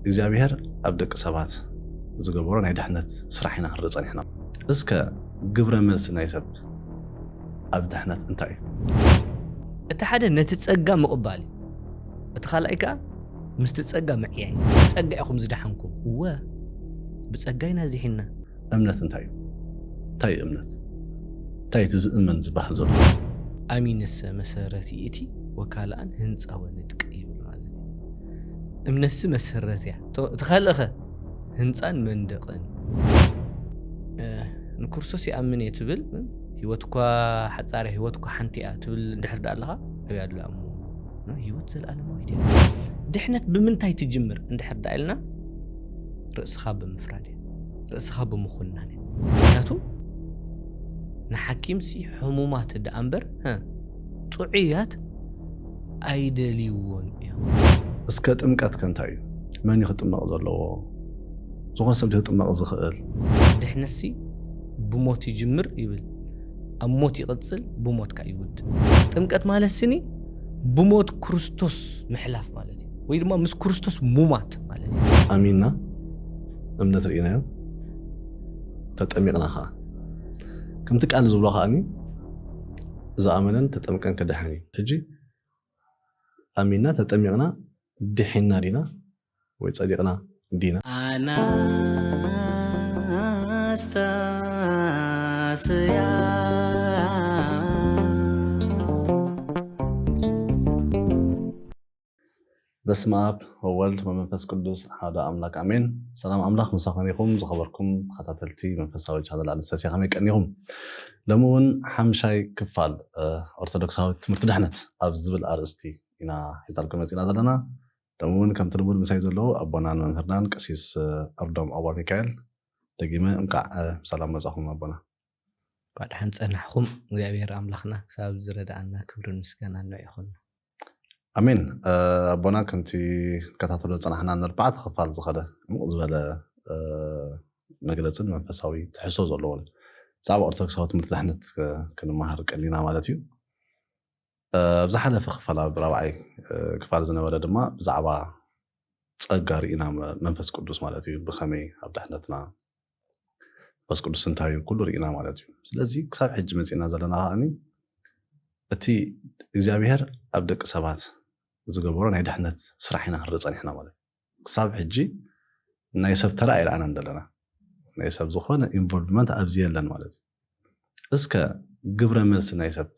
እግዚአብሔር ኣብ ደቂ ሰባት ዝገብሮ ናይ ድሕነት ስራሕ ኢና ክንርኢ ፀኒሕና። እስከ ግብረ መልሲ ናይ ሰብ ኣብ ድሕነት እንታይ እዩ? እቲ ሓደ ነቲ ፀጋ ምቕባል እዩ። እቲ ካልኣይ ከዓ ምስቲ ፀጋ ምዕያይ ፀጋ ኢኹም ዝደሓንኩም እወ ብፀጋ ኢና ዚሒና። እምነት እንታይ እዩ? እንታይ እምነት እንታይ እቲ ዝእመን ዝበሃል ዘሎ? ኣሚንስ መሰረቲ እቲ ወካልኣን ህንፃ ወንድቅ ይብል ማለት እዩ። እምነትስ መሰረት እያ። እቲ ካልእኸ ህንፃን መንደቕን ንክርስቶስ ይኣምን እየ ትብል ህይወትኳ ሓፃርያ ህይወትኳ ሓንቲ እያ ትብል እንድሕር ዳ ኣለኻ ኣብያ ኣሎ እሞ ህይወት ዘለኣለማዊት እያ። ድሕነት ብምንታይ ትጅምር እንድሕር ዳ ኢልና ርእስኻ ብምፍራድ እያ፣ ርእስኻ ብምኹናን እያ። ምክንያቱ ንሓኪምሲ ሕሙማት ዳ እምበር ጥዑያት ኣይደልይዎን እዮም። እስከ ጥምቀት ከንታይ እዩ? መን ይኽጥመቕ ዘለዎ? ዝኾነ ሰብ ክጥመቕ ዝኽእል? ድሕነትሲ ብሞት ይጅምር ይብል፣ ኣብ ሞት ይቕፅል፣ ብሞትካ ይውድ። ጥምቀት ማለት ስኒ ብሞት ክርስቶስ ምሕላፍ ማለት እዩ፣ ወይ ድማ ምስ ክርስቶስ ሙማት ማለት እዩ። ኣሚንና እምነት ርኢናዮ ተጠሚቕና ኸዓ ከምቲ ቃል ዝብሎ ኸዓኒ ዝኣመነን ተጠምቀን ክድሓን እዩ። ሕጂ ኣሚንና ተጠሚቕና ድሒና ዲና ወይ ፀዲቕና ዲና? ኣናስታስያ በስመ አብ ወወልድ ወመንፈስ ቅዱስ ሓደ ኣምላክ ኣሜን። ሰላም ኣምላኽ ምሳኹም ይኹን። ዝኸበርኩም ተኸታተልቲ መንፈሳዊ ቻነል ኣንስተስያ ከመይ ቀኒኹም? ሎሚ እውን ሓምሻይ ክፋል ኦርቶዶክሳዊ ትምህርቲ ድሕነት ኣብ ዝብል ኣርእስቲ ኢና ሒዛልኩም መፂና ዘለና። ሎሚ እውን ከምቲ ልሙድ ምሳይ ዘለዉ ኣቦናን መምህርናን ቀሲስ ኣርዶም ኣባ ሚካኤል ደጊመ እንካዕ ሰላም መጻኹም ኣቦና። ባድሓን ፀናሕኹም። እግዚአብሔር ኣምላኽና ክሳብ ዝረዳእና ክብርን ምስጋናን ይኹን። ኣሜን። ኣቦና ከምቲ ከታተሎ ፀናሕና ንርባዕተ ክፋል ዝኸደ ምቕ ዝበለ መግለፅን መንፈሳዊ ትሕሶ ዘለዎን ብዛዕባ ኦርቶዶክሳዊ ትምህርቲ ድሕነት ክንመሃር ቀሊና ማለት እዩ። ብዝሓለፈ ክፋል ኣብ ራብዓይ ክፋል ዝነበረ ድማ ብዛዕባ ፀጋ ርኢና መንፈስ ቅዱስ ማለት እዩ። ብኸመይ ኣብ ድሕነትና መንፈስ ቅዱስ እንታይ እዩ ኩሉ ርኢና ማለት እዩ። ስለዚ ክሳብ ሕጂ መፂና ዘለና ከዓኒ እቲ እግዚኣብሔር ኣብ ደቂ ሰባት ዝገብሮ ናይ ድሕነት ስራሕ ኢና ክንርኢ ፀኒሕና ማለት እዩ። ክሳብ ሕጂ ናይ ሰብ ተራ ኣይረኣናን ዘለና፣ ናይ ሰብ ዝኾነ ኢንቮልቭመንት ኣብዚ የለን ማለት እዩ። እስከ ግብረ መልሲ ናይ ሰብ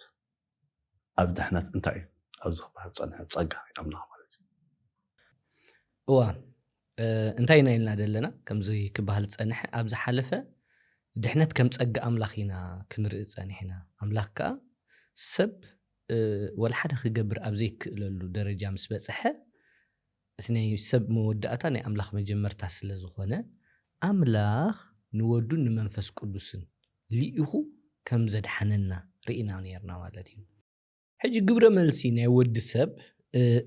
ኣብ ድሕነት እንታይ እዩ? ኣብዚ ክበሃል ፀንሐ ፀጋ ኣምላኽ ማለት እዩ። እዋ እንታይ ኢና ኢልና ዘለና ከምዚ ክበሃል ፀንሐ ኣብ ዝሓለፈ ድሕነት ከም ፀጋ ኣምላኽ ኢና ክንርኢ ፀኒሕና። ኣምላኽ ከዓ ሰብ ወላ ሓደ ክገብር ኣብ ዘይክእለሉ ደረጃ ምስ በፅሐ እቲ ናይ ሰብ መወዳእታ ናይ ኣምላኽ መጀመርታ ስለ ዝኾነ ኣምላኽ ንወዱን ንመንፈስ ቅዱስን ልኢኹ ከም ዘድሓነና ርኢና ነርና ማለት እዩ። ሕጂ ግብረ መልሲ ናይ ወዲ ሰብ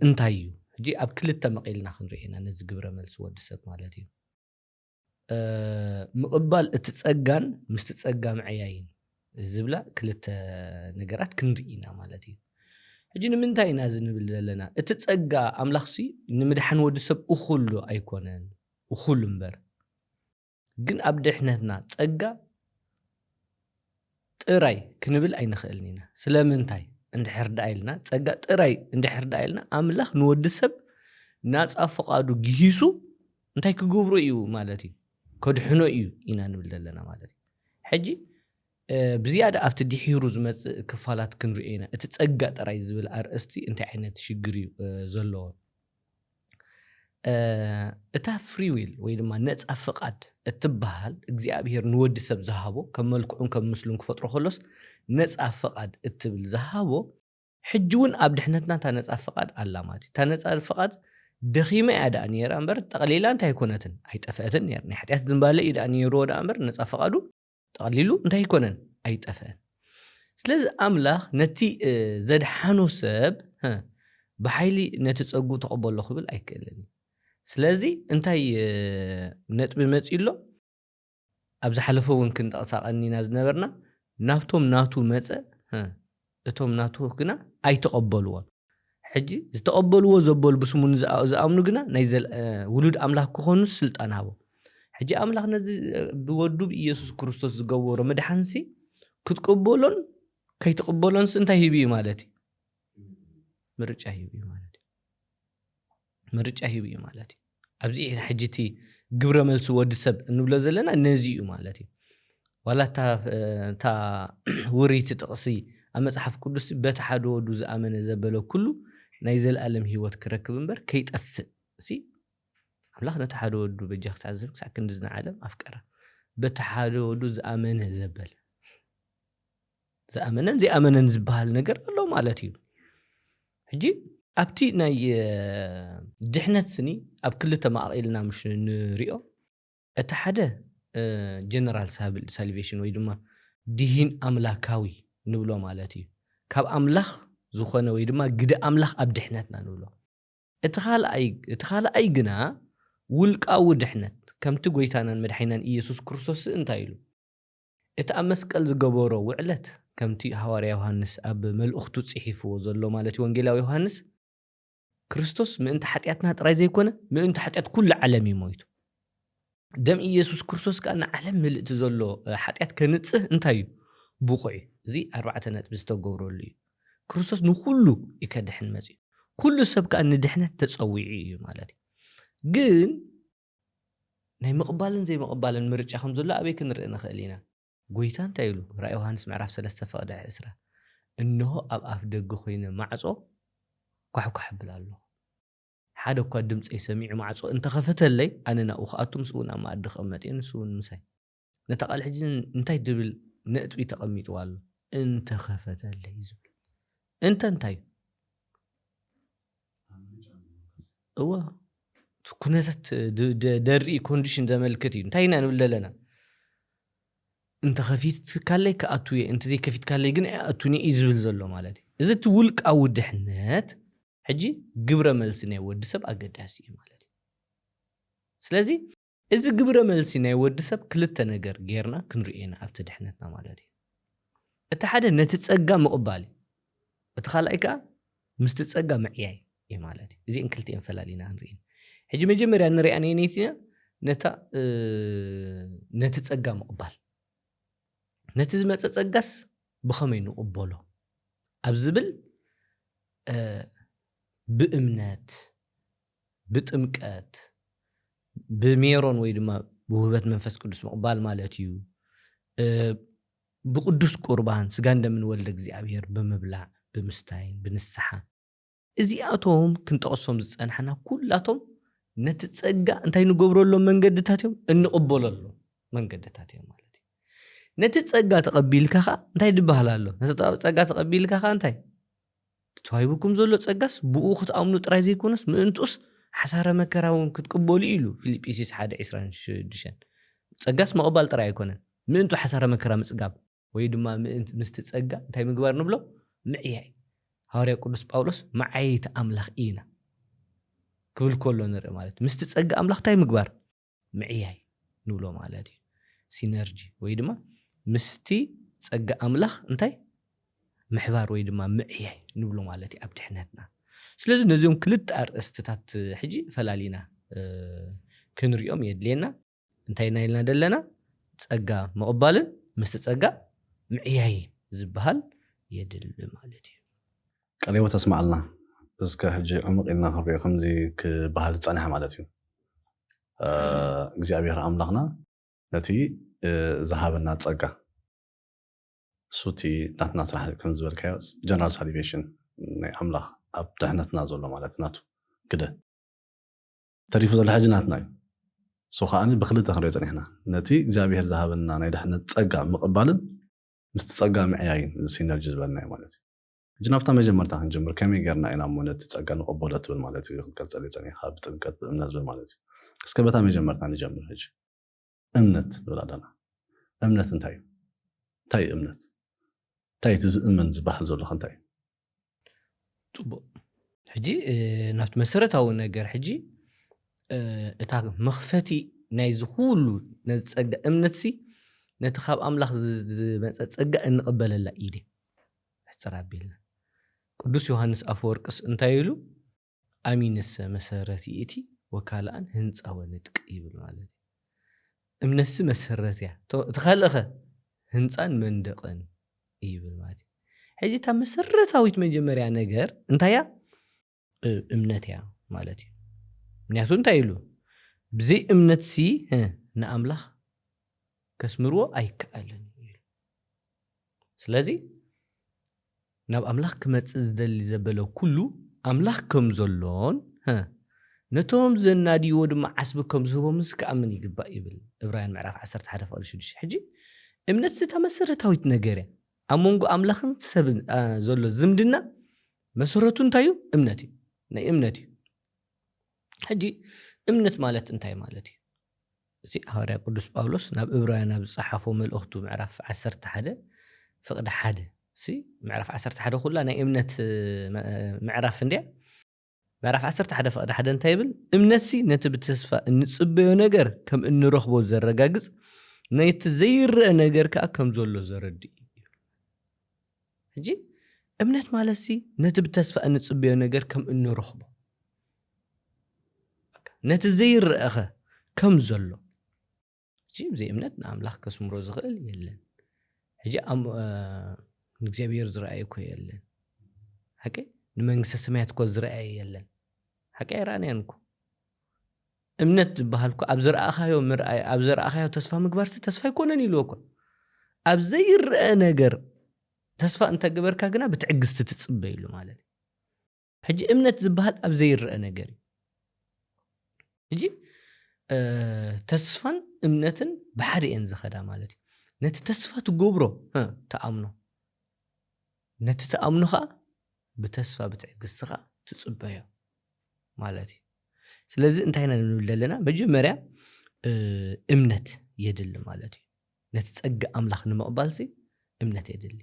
እንታይ እዩ? ሕጂ ኣብ ክልተ መቂልና ክንርኢና ነዚ ግብረ መልሲ ወዲ ሰብ ማለት እዩ። ምቕባል እቲ ፀጋን ምስቲ ፀጋ ምዕያይን ዝብላ ክልተ ነገራት ክንርኢና ማለት እዩ። ሕጂ ንምንታይ ኢና ዝንብል ዘለና? እቲ ፀጋ ኣምላኽሲ ንምድሓን ወዲ ሰብ እኹሉ ኣይኮነን፣ እኹሉ እምበር ግን ኣብ ድሕነትና ፀጋ ጥራይ ክንብል ኣይንኽእልን ኢና። ስለምንታይ እንድሕር ዳ ኢልና ፀጋ ጥራይ እንድሕር ዳ ኢልና ኣምላኽ ንወዲ ሰብ ናፃ ፈቃዱ ግሂሱ እንታይ ክገብሮ እዩ ማለት እዩ፣ ከድሕኖ እዩ ኢና ንብል ዘለና ማለት እዩ። ሕጂ ብዝያዳ ኣብቲ ድሒሩ ዝመፅእ ክፋላት ክንርኢና እቲ ፀጋ ጥራይ ዝብል ኣርእስቲ እንታይ ዓይነት ሽግር እዩ ዘለዎ? እታ ፍሪ ዊል ወይ ድማ ነፃ ፍቃድ እትበሃል እግዚኣብሔር ንወዲ ሰብ ዝሃቦ ከም መልክዑን ከም ምስሉን ክፈጥሮ ከሎስ ነፃ ፍቃድ እትብል ዝሃቦ ሕጂ እውን ኣብ ድሕነትና እታ ነፃ ፍቃድ ኣላ ማለት እዩ። እታ ነፃ ፍቃድ ደኺመ እያ ዳኣ ነይራ እምበር ጠቕሊላ እንታይ ኣይኮነትን ኣይጠፍአትን ነይራ። ናይ ሓጢኣት ዝምባለ እዩ ዳኣ ነይርዎ ዳኣ እምበር ነፃ ፍቃዱ ጠቕሊሉ እንታይ ኣይኮነን ኣይጠፍአን። ስለዚ ኣምላኽ ነቲ ዘድሓኖ ሰብ ብሓይሊ ነቲ ፀጉ ተቐበሎ ክብል ኣይክእልን። ስለዚ እንታይ ነጥቢ መፂሎ ኣብ ዝሓለፈ እውን ክንጠቕሳቐኒና ዝነበርና ናብቶም ናቱ መፀ እቶም ናቱ ግና ኣይተቐበልዎን። ሕጂ ዝተቀበልዎ ዘበሉ ብስሙን ዝኣምኑ ግና ናይ ውሉድ ኣምላኽ ክኾኑ ስልጣን ሃቦ ሕጂ ኣምላኽ ነዚ ብወዱ ኢየሱስ ክርስቶስ ዝገበሮ መድሓንሲ ክትቀበሎን ከይትቀበሎንስ እንታይ ሂብ እዩ ማለት እዩ ምርጫ ሂብ እዩ ማለት እዩ ምርጫ ሂብ እዩ ማለት እዩ ኣብዚ ሕጂቲ ግብረ መልሲ ወዲ ሰብ እንብሎ ዘለና ነዚ እዩ ማለት እዩ ዋላ ታ ውሪት ጥቕሲ ኣብ መጽሓፍ ቅዱስ በቲ ሓደ ወዱ ዝኣመነ ዘበለ ኩሉ ናይ ዘለኣለም ህይወት ክረክብ እምበር ከይጠፍእ ሲ ኣምላኽ ነቲ ሓደ ወዱ በጃኽ ክሳዕ ክሳዕ ክንዲ ዝዓለም ኣፍቀረ በቲ ሓደ ወዱ ዝኣመነ ዘበለ ዝኣመነን ዘይኣመነን ዝበሃል ነገር ኣሎ ማለት እዩ ሕጂ ኣብቲ ናይ ድሕነት ስኒ ኣብ ክልተ ማዕቂልና ምሽ ንሪኦ እቲ ሓደ ጀነራል ሳልቬሽን ወይ ድማ ድሂን ኣምላካዊ ንብሎ ማለት እዩ ካብ ኣምላኽ ዝኾነ ወይ ድማ ግደ ኣምላኽ ኣብ ድሕነትና ንብሎ እቲ ካልኣይ ግና ውልቃዊ ድሕነት ከምቲ ጎይታናን መድሓኒናን ኢየሱስ ክርስቶስ እንታይ ኢሉ እቲ ኣብ መስቀል ዝገበሮ ውዕለት ከምቲ ሐዋርያ ዮሐንስ ኣብ መልእኽቱ ጽሒፍዎ ዘሎ ማለት እዩ ወንጌላዊ ዮሐንስ ክርስቶስ ምእንቲ ሓጢአትና ጥራይ ዘይኮነ ምእንቲ ሓጢአት ኩሉ ዓለም ይሞይቱ ደም ኢየሱስ ክርስቶስ ካና ዓለም ምልእቲ ዘሎ ሓጢአት ከንጽህ እንታይ እዩ ብቑዕ እዚ 4 ነጥቢ ዝተገብረሉ እዩ ክርስቶስ ንኩሉ ይከድሕን መጽኡ ኩሉ ሰብ ከዓ ንድሕነት ተጸዊዒ እዩ ማለት እዩ ግን ናይ ምቕባልን ዘይምቕባልን ምርጫ ከም ዘሎ ኣበይ ክንርኢ ንኽእል ኢና ጎይታ እንታይ ኢሉ ራእይ ዮሐንስ ምዕራፍ 3 ፈቅደ 10 እንሆ ኣብ ኣፍ ደገ ኮይነ ማዕጾ ኳሕኳሕ ብል ኣሎ ሓደ እኳ ድምፀይ ሰሚዑ ማዕጾ እንተኸፈተለይ ኣነ ናብኡ ክኣቱ ምስኡን ኣብ ማኣዲ ክቕመጥ እየ ንስውን ምሳይ ነታ ቃል ሕጂ እንታይ ድብል ነጥቢ ተቐሚጥዋ ኣሎ እንተኸፈተለይ ዝብል እንታይ እዋ ኩነታት ደርኢ ኮንዲሽን ዘመልክት እዩ እንታይ ኢና ንብል ኣለና እንተ ከፊት ካለይ ከኣቱ እየ እንተ ዘይከፊት ካለይ ግን ኣቱኒ እዩ ዝብል ዘሎ ማለት እዩ እዚ እቲ ውልቃዊ ድሕነት ሕጂ ግብረ መልሲ ናይ ወዲ ሰብ ኣገዳሲ እዩ ማለት እዩ ስለዚ እዚ ግብረ መልሲ ናይ ወዲ ሰብ ክልተ ነገር ጌርና ክንርኢና ኣብቲ ድሕነትና ማለት እዩ እቲ ሓደ ነቲ ጸጋ ምቕባል እቲ ካልኣይ ከዓ ምስቲ ጸጋ ምዕያይ እዩ ማለት እዩ እዚአን ክልቲአን ፈላሊና ንርኢና ሕጂ መጀመርያ ንሪኣ ነይቲና ነቲ ጸጋ ምቕባል ነቲ ዝመፀ ጸጋስ ብኸመይ ንቕበሎ ኣብ ዝብል ብእምነት ብጥምቀት ብሜሮን ወይ ድማ ብውህበት መንፈስ ቅዱስ ምቕባል ማለት እዩ ብቅዱስ ቁርባን ስጋን ደምን ወልደ እግዚአብሔር ብምብላዕ ብምስታይን ብንስሓ እዚኣቶም ክንጠቕሶም ዝጸንሐና ኩላቶም ነቲ ጸጋ እንታይ ንገብረሎም መንገድታት እዮም እንቕበለሎም መንገድታት እዮም ማለት እዩ ነቲ ጸጋ ተቐቢልካ እንታይ ድበሃል ኣሎ ነቲ ጸጋ ተቐቢልካ እንታይ ተዋሂብኩም ዘሎ ጸጋስ ብኡ ክትኣምኑ ጥራይ ዘይኮነስ ምእንቱስ ሓሳረ መከራውን ክትቅበሉ ኢሉ ፊልጵስዩስ 1:26 ጸጋስ መቕባል ጥራይ ኣይኮነን ምእንቱ ሓሳረ መከራ ምጽጋብ ወይ ድማ ምስቲ ጸጋ እንታይ ምግባር ንብሎ ምዕያይ ሐዋርያ ቅዱስ ጳውሎስ መዓይቲ ኣምላኽ ኢና ክብል ከሎ ንርኢ ማለት ምስቲ ጸጋ ኣምላኽ እንታይ ምግባር ምዕያይ ንብሎ ማለት እዩ ሲነርጂ ወይ ድማ ምስቲ ጸጋ ኣምላኽ እንታይ ምሕባር ወይ ድማ ምዕያይ ንብሎ ማለት እዩ ኣብ ድሕነትና ስለዚ ነዚኦም ክልተ ኣርእስትታት ሕጂ ፈላሊና ክንሪኦም የድልየና እንታይ ናይልና ደለና ጸጋ መቕባልን ምስቲ ጸጋ ምዕያይ ዝበሃል የድል ማለት እዩ ቀሌዎ ተስማዓልና እስከ ሕጂ ዕሙቕ ኢልና ክንሪኦ ከምዚ ክበሃል ፀንሐ ማለት እዩ እግዚኣብሔር ኣምላኽና ነቲ ዝሃበና ጸጋ ሱቲ ናትና ስራሕ ከም ዝበልካዮ ጀነራል ሳልቬሽን ናይ ኣምላኽ ኣብ ድሕነትና ዘሎ ማለት ናቱ ግደ ተሪፉ ዘሎ ሕጂ ናትና እዩ ሶ ከዓኒ ብክልተ ክንሪኦ ፀኒሕና ነቲ እግዚኣብሔር ዝሃበና ናይ ድሕነት ጸጋ ምቕባልን ምስቲ ጸጋ ምዕያይን ሲነርጂ ዝበልና ማለት እዩ ሕጂ ናብታ መጀመርታ ክንጀምር ከመይ ጌርና ኢና እሞ ነቲ ጸጋ ንቕበሎ ትብል ማለት እዩ ክንገልፀል ፀኒሕካ ብጥምቀት ብእምነት ዝብል ማለት እዩ እስከ በታ መጀመርታ ንጀምር ሕጂ እምነት ንብል ኣለና እምነት እንታይ እዩ እንታይ እምነት እንታይ እቲ ዝእመን ዝበሃል ዘለኹ እንታይ እዩ ጽቡቕ ሕጂ ናብቲ መሰረታዊ ነገር ሕጂ እታ መኽፈቲ ናይ ዝኹሉ ነዚ ጸጋ እምነትሲ ነቲ ካብ ኣምላኽ ዝመፀ ጸጋ እንቕበለላ ኢደ ሕፅር ኣቢልና ቅዱስ ዮሐንስ አፈወርቅስ እንታይ ኢሉ አሚንሰ መሰረቲ እቲ ወካልአን ህንፃ ወንድቅ ይብል ማለት እምነትስ መሰረት ያ ተኸለኸ ህንፃን መንደቅን ይብል ማለት ሕጂ ታ መሰረታዊት መጀመርያ ነገር እንታያ እምነት ያ ማለት እዩ ምክንያቱ እንታይ ኢሉ ብዘይ እምነት ሲ ንኣምላኽ ከስምርዎ ኣይከኣልን ይብል ስለዚ ናብ ኣምላኽ ክመጽእ ዝደሊ ዘበለ ኩሉ ኣምላኽ ከም ዘሎን ነቶም ዘናድይዎ ድማ ዓስቢ ከም ዝህቦምስ ክኣምን ይግባእ ይብል ዕብራውያን ምዕራፍ 11:6 ሕጂ እምነት ስታ መሰረታዊት ነገር እያ ኣብ መንጎ ኣምላኽን ሰብን ዘሎ ዝምድና መሰረቱ እንታይ እዩ እምነት እዩ ናይ እምነት እዩ ሕጂ እምነት ማለት እንታይ ማለት እዩ እዚ ሐዋርያ ቅዱስ ጳውሎስ ናብ ዕብራውያን ኣብ ዝጸሓፎ መልእኽቱ ምዕራፍ 11 ፍቅዲ 1 ምዕራፍ 11 ኩላ ናይ እምነት ምዕራፍ እንድያ ምዕራፍ 11 ፍቅዲ 1 እንታይ ይብል እምነት ሲ ነቲ ብተስፋ እንጽበዮ ነገር ከም እንረኽቦ ዘረጋግጽ ነቲ ዘይርአ ነገር ከዓ ከም ዘሎ ዘረድእ ሕጂ እምነት ማለት ሲ ነቲ ብተስፋ እንጽበዮ ነገር ከም እንረኽቦ ነቲ ዘይርአኸ ከም ዘሎ ሕጂ ብዘይ እምነት ንኣምላኽ ከስምሮ ዝኽእል የለን ሕጂ ንእግዚአብሔር ዝረአየ እኮ የለን ሓቂ ንመንግስተ ሰማያት እኮ ዝረአየ የለን ሓቂ ኣይረኣናያን እኮ እምነት ዝበሃል እኮ ኣብ ዝረኣኻዮ ምርኣይ ኣብ ዝረኣኻዮ ተስፋ ምግባርሲ ተስፋ ይኮነን ኢሉ እኮ ኣብ ዘይርአ ነገር ተስፋ እንተገበርካ ግና ብትዕግስቲ ትጽበይ ኢሉ ማለት ሕጂ እምነት ዝበሃል ኣብ ዘይርአ ነገር ሕጂ ተስፋን እምነትን ብሓደ እየን ዝኸዳ ማለት እዩ ነቲ ተስፋ ትገብሮ ተኣምኖ ነቲ ተኣምኖ ከዓ ብተስፋ ብትዕግስትኻ ትጽበዮ ማለት እዩ ስለዚ እንታይ ኢና ንብል ዘለና መጀመርያ እምነት የድሊ ማለት እዩ ነቲ ጸጋ ኣምላኽ ንምቕባልሲ እምነት የድሊ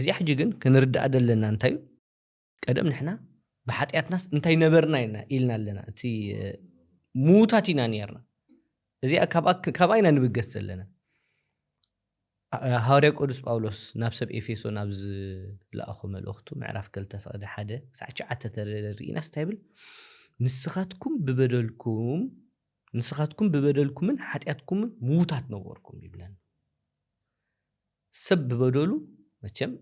እዚ ሕጂ ግን ክንርዳእ ዘለና እንታይ እዩ ቀደም ንሕና ብሓጢኣትናስ እንታይ ነበርና ኢልና ኣለና እቲ ሙታት ኢና ነርና እዚኣ ካብኣ ኢና ንብገስ ዘለና ሐዋርያ ቅዱስ ጳውሎስ ናብ ሰብ ኤፌሶን ናብ ዝለኣኾ መልእኽቱ ምዕራፍ 2 ፍቅዲ 1 ክሳብ 9 ተሪኢና እንታይ ይብል ንስኻትኩም ብበደልኩምን ሓጢኣትኩምን ሙታት ነበርኩም ይብለን ሰብ ብበደሉ መቸም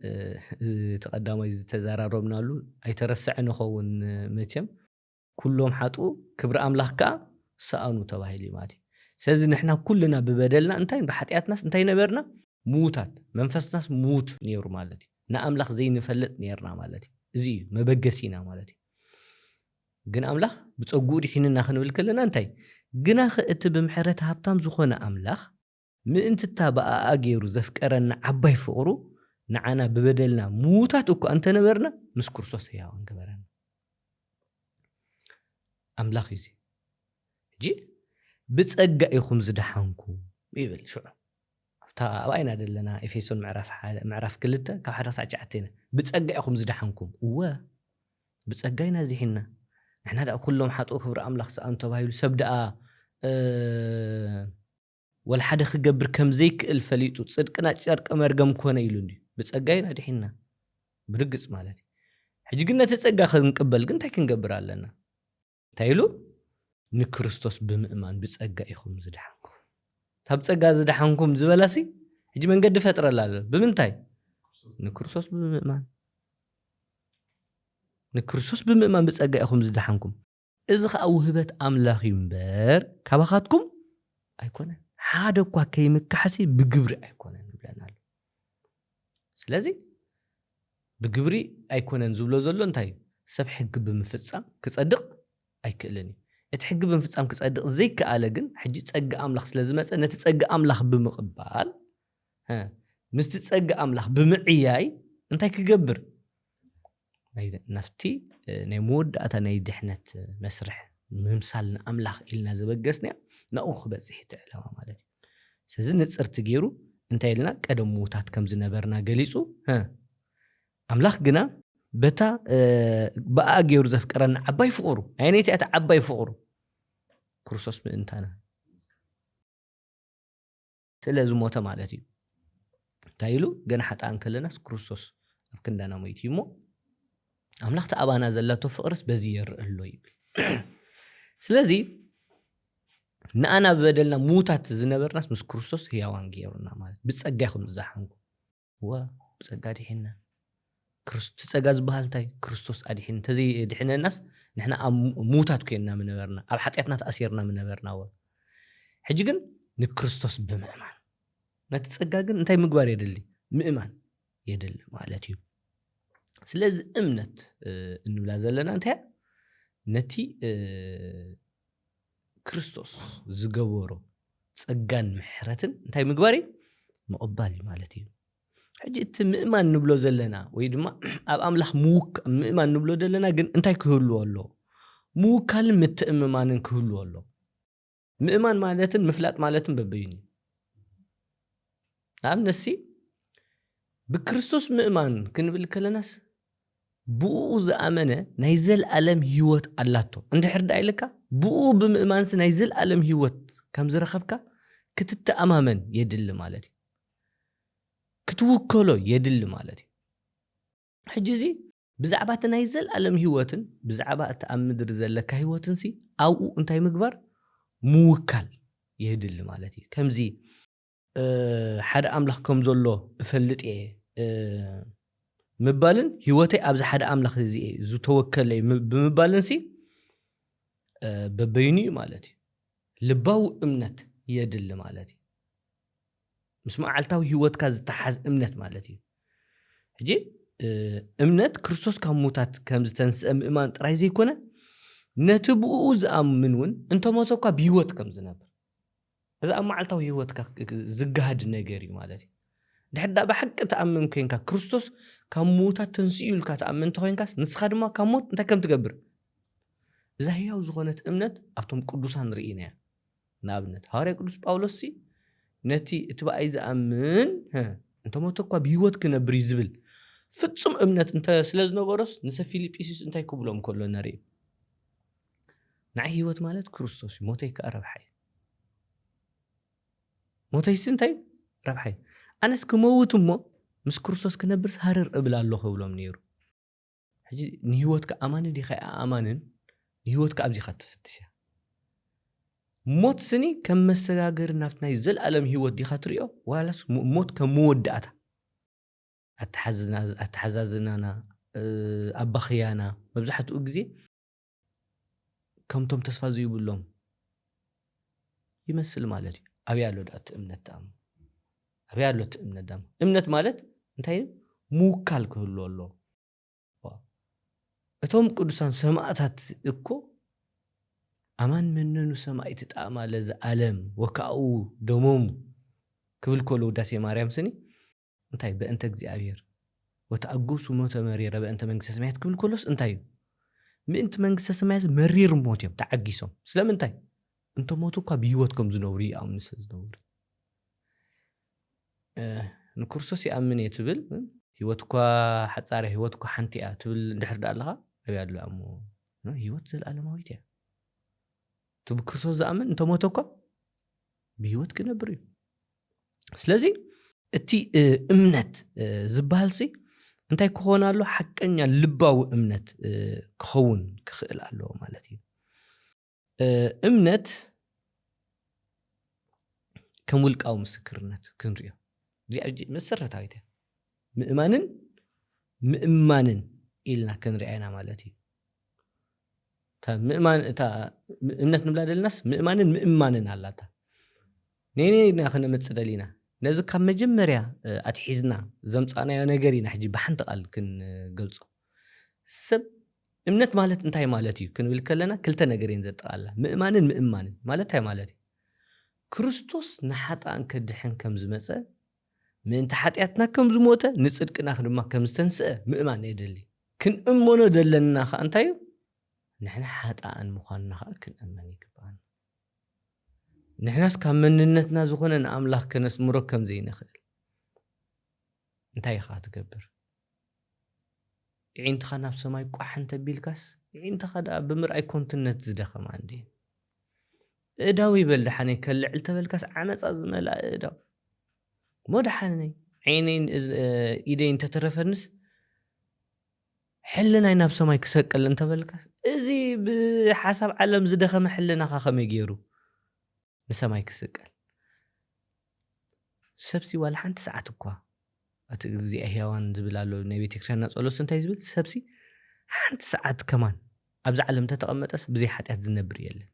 ተቀዳማይ ዝተዛራረብናሉ ኣይተረስዕን ኸውን መቸም ኩሎም ሓጡ ክብሪ ኣምላኽ ከዓ ሰኣኑ ተባሂሉ ማለት እዩ ስለዚ ንሕና ኩልና ብበደልና እንታይ ብሓጢኣትናስ እንታይ ነበርና ሙታት መንፈስናስ ሙት ነይሩ ማለት እዩ ንኣምላኽ ዘይንፈልጥ ነርና ማለት እዩ እዚ መበገሲና ማለት እዩ ግን ኣምላኽ ብጸጉኡ ድሒንና ክንብል ከለና እንታይ ግና እቲ ብምሕረት ሃብታም ዝኾነ ኣምላኽ ምእንትታ በኣኣ ገይሩ ዘፍቀረና ዓባይ ፍቕሩ ንዓና ብበደልና ሙታት እኳ እንተ ነበርና ምስ ክርስቶስ ሕያው ገበረና ኣምላኽ እዩ ሕጂ ብጸጋ ኢኹም ዝደሓንኩም ይብል ሽዑ ኣብኣይና ዘለና ኤፌሶን ምዕራፍ 2 ካብ 1-9 ብጸጋ ኢኹም ዝደሓንኩም እወ ብጸጋ ኢና ዝሒና ንሕና ደኣ ኩሎም ሓጥኡ ክብሪ ኣምላኽ ሰኣኑ ተባሂሉ ሰብ ደኣ ወልሓደ ክገብር ከም ዘይክእል ፈሊጡ ጽድቅና ጨርቂ መርገም ኮነ ኢሉ እንዲ ብጸጋ ኢና ድሒና ብርግጽ ማለት ሕጂ ግን ነቲ ጸጋ ክንቅበል ግን እንታይ ክንገብር ኣለና እንታይ ኢሉ ንክርስቶስ ብምእማን ብጸጋ ኢኹም ዝደሓንኩም ታብ ጸጋ ዝደሓንኩም ዝበላሲ ሕጂ መንገዲ ፈጥረላ ኣሎ ብምንታይ ንክርስቶስ ብምእማን ብጸጋ ኢኹም ዝደሓንኩም እዚ ከዓ ውህበት ኣምላኽ እምበር ካባኻትኩም ኣይኮነን ሓደ እኳ ከይምካሕሲ ብግብሪ ኣይኮነን ይብለና ኣሎ ስለዚ ብግብሪ ኣይኮነን ዝብሎ ዘሎ እንታይ ሰብ ሕጊ ብምፍጻም ክጸድቕ ኣይክእልን እዩ እቲ ሕጊ ብምፍጻም ክጸድቕ ዘይከኣለ ግን ሕጂ ጸጋ ኣምላኽ ስለ ዝመፀ ነቲ ጸጋ ኣምላኽ ብምቕባል ምስቲ ጸጋ ኣምላኽ ብምዕያይ እንታይ ክገብር ናፍቲ ናይ መወዳእታ ናይ ድሕነት መስርሕ ምምሳል ንኣምላኽ ኢልና ዝበገስና ናኡ ክበጽሕ ትዕላማ ማለት እዩ ስለዚ ንጽርቲ ገይሩ እንታይ ኢልና ቀደም ሙታት ከም ዝነበርና ገሊጹ ኣምላኽ ግና በታ በኣ ገይሩ ዘፍቀረና ዓባይ ፍቕሩ ኣይነይቲ እታ ዓባይ ፍቕሩ ክርስቶስ ምእንታና ስለዚ ሞተ ማለት እዩ እንታይ ኢሉ ገና ሓጣን ከለናስ ክርስቶስ ኣብ ክንዳና ሞይቱ እሞ ኣምላኽ ተኣባና ዘላቶ ፍቕርስ በዚ የርእሎ ይብል ስለዚህ ንኣና በደልና ሙታት ዝነበርናስ ምስ ክርስቶስ ሕያዋን ገይሩና ማለት ብጸጋ ይኹም ዝዛሓንኩ ብጸጋ ድሒና ክርስቶስ ጸጋ ዝበሃል እንታይ ክርስቶስ ኣድሒን ተዚ ድሕነናስ ንሕና ሙታት ኮይንና ምነበርና ኣብ ሓጢያትና ተኣሲርና ምነበርና ሕጂ ግን ንክርስቶስ ብምእማን ነቲ ጸጋ ግን እንታይ ምግባር የድሊ ምእማን የድሊ ማለት እዩ ስለዚ እምነት እንብላ ዘለና እንታይ ነቲ ክርስቶስ ዝገበሮ ጸጋን ምሕረትን እንታይ ምግባር ምቕባል ማለት እዩ ሕጂ እቲ ምእማን ንብሎ ዘለና ወይ ድማ ኣብ ኣምላኽ ምእማን ንብሎ ዘለና ግን እንታይ ክህልዎ ኣሎ ምውካልን ምትእምማንን ክህልዎ ኣሎ ምእማን ማለትን ምፍላጥ ማለትን በበይኒ ኣብነሲ ብክርስቶስ ምእማን ክንብል ከለናስ ብኡ ዝኣመነ ናይ ዘለዓለም ህይወት ኣላቶ እንድሕር ዳ ኢልካ ብኡ ብምእማንስ ናይ ዘለዓለም ህይወት ከም ዝረኸብካ ክትተኣማመን የድሊ ማለት እዩ ክትውከሎ የድሊ ማለት እዩ ሕጂ እዚ ብዛዕባ እቲ ናይ ዘለዓለም ህይወትን ብዛዕባ እቲ ኣብ ምድሪ ዘለካ ህይወትን ሲ ኣብኡ እንታይ ምግባር ምውካል የድሊ ማለት እዩ ከምዚ ሓደ ኣምላኽ ከም ዘሎ እፈልጥ እየ ምባልን ህይወተይ ኣብዚ ሓደ ኣምላኽ እዚ ዝተወከለ ብምባልን ሲ በበይኑ ማለት እዩ ልባዊ እምነት የድሊ ማለት እዩ ምስ መዓልታዊ ህይወትካ ዝተሓዝ እምነት ማለት እዩ ሕጂ እምነት ክርስቶስ ካብ ሙታት ከም ዝተንስአ ምእማን ጥራይ ዘይኮነ ነቲ ብኡ ዝኣምን እውን እንተሞተኳ ብህይወት ከም ዝነብር እዚ ኣብ መዓልታዊ ህይወትካ ዝገሃድ ነገር እዩ ማለት እዩ ድሕዳ ብሓቂ ተኣምን ኮይንካ ክርስቶስ ካብ ሙታት ተንስኡ ኢልካ ተኣምን ኮይንካስ ንስኻ ድማ ካብ ሞት እንታይ ከም ትገብር እዛ ህያው ዝኾነት እምነት ኣብቶም ቅዱሳን ርኢና እያ ንኣብነት ሐዋርያ ቅዱስ ጳውሎስ ሲ ነቲ እቲ በኣይ ዝኣምን እንተሞተኳ ብህይወት ክነብር እዩ ዝብል ፍጹም እምነት እንተ ስለ ዝነበሮስ ንሰብ ፊልጵስዩስ እንታይ ክብሎም ከሎ ነርኢ ንዓይ ህይወት ማለት ክርስቶስ እዩ ሞተይ ከዓ ረብሓ እዩ ሞተይስ እንታይ ረብሓ እዩ ኣነስ ክመውት እሞ ምስ ክርስቶስ ክነብርስ ሃረር እብል ኣለኹ ክብሎም ነይሩ ሕጂ ንህይወትካ ኣማንን ዲኻ ኣማንን ንህይወትካ ኣብዚኻ ትፍትሽ እያ ሞት ስኒ ከም መሰጋገሪ ናብቲ ናይ ዘለዓለም ህይወት ዲኻ ትሪኦ ዋላስ ሞት ከም መወዳእታ ኣተሓዛዝናና ኣባኽያና መብዛሕትኡ ግዜ ከምቶም ተስፋ ዘይብሎም ይመስል ማለት እዩ ኣብያ ኣሎ ዳእቲ እምነት ተኣሙ ኣብያ ኣሎ እቲ እምነት ዳሙ እምነት ማለት እንታይ ምውካል ክህልዎ ኣሎ እቶም ቅዱሳን ሰማዕታት እኮ ኣማን መንኑ ሰማዕቲ ጣዕማ ለዚ ዓለም ወካኡ ደሞም ክብል ከሎ ውዳሴ ማርያም ስኒ እንታይ በእንተ እግዚአብሔር ወተአጉሱ ሞተ መሪረ በእንተ መንግስተ ሰማያት ክብል ከሎስ እንታይ እዩ ምእንቲ መንግስተ ሰማያት መሪር ሞት እዮም ተዓጊሶም ስለምንታይ እንተ ሞቱ እኳ ብህይወት ከም ዝነብሩ ይኣምኑ ስለ ዝነብሩ ንክርስቶስ ይኣምን እየ ትብል ህይወት እኳ ሓፃረ ህይወት እኳ ሓንቲ እያ ትብል እንድሕር ዳ ኣለኻ ኣብያ ኣሎ እሞ ህይወት ዘለዓለማዊት እያ እቲ ብክርስቶስ ዝኣምን እንተ ሞቱ እኳ ብህይወት ክነብር እዩ ስለዚ እቲ እምነት ዝበሃል ሲ እንታይ ክኾን ኣሎ ሓቀኛ ልባዊ እምነት ክኸውን ክኽእል ኣለዎ ማለት እዩ እምነት ከም ውልቃዊ ምስክርነት ክንሪኦ እዚ መሰረታዊት እያ ምእማንን ኢልና ክንሪኣ ኢና ማለት እዩ እምነት ንብላ ደልናስ ምእማንን ኣላታ ነና ክነመፅእ ደሊና ነዚ ካብ መጀመርያ ኣትሒዝና ዘምፃናዮ ነገር ኢና ሕጂ ብሓንቲ ቃል ክንገልጾ ሰብ እምነት ማለት እንታይ ማለት እዩ ክንብል ከለና ክልተ ነገር እየን ዘጠቃልላ ምእማንን ማለት እንታይ ማለት እዩ ክርስቶስ ንሓጣን ከድሕን ከም ዝመፀ ምእንቲ ሓጢኣትና ከም ዝሞተ ንጽድቅና ድማ ከም ዝተንስአ ምእማን የድሊ ክንእመኖ ዘለና ኸ እንታይ እዩ ንሕና ሓጣን ምዃንና ኸ ክንእመን ይግባአና ንሕናስ ካብ መንነትና ዝኾነ ንኣምላኽ ከነስምሮ ከም ዘይንኽእል እንታይ ኢኻ ትገብር ይዒንትኻ ናብ ሰማይ ቋሕ እንተቢልካስ ይዒንትኻ ዳ ብምርኣይ ኮንትነት ዝደኸማ እንዲ እዳው ይበል ድሓነይ ከልዕል ተበልካስ ዓመፃ ዝመላእ እዳው ሞ ድሓነይ ዓይነይን ኢደይ እንተተረፈንስ حلنا يناب سماي كسقل انت بلكس ازي بحسب علم زدخم حلنا خا يجيرو نسماي كسقل سبسي ولا حنت ساعات እኳ أتجزي أحيان زبلالو نبي تكشان ناس أولو سنتاي زبل سبسي حنت ساعات كمان أبز علم تتقمتس بزي حتى أتزنبر يلا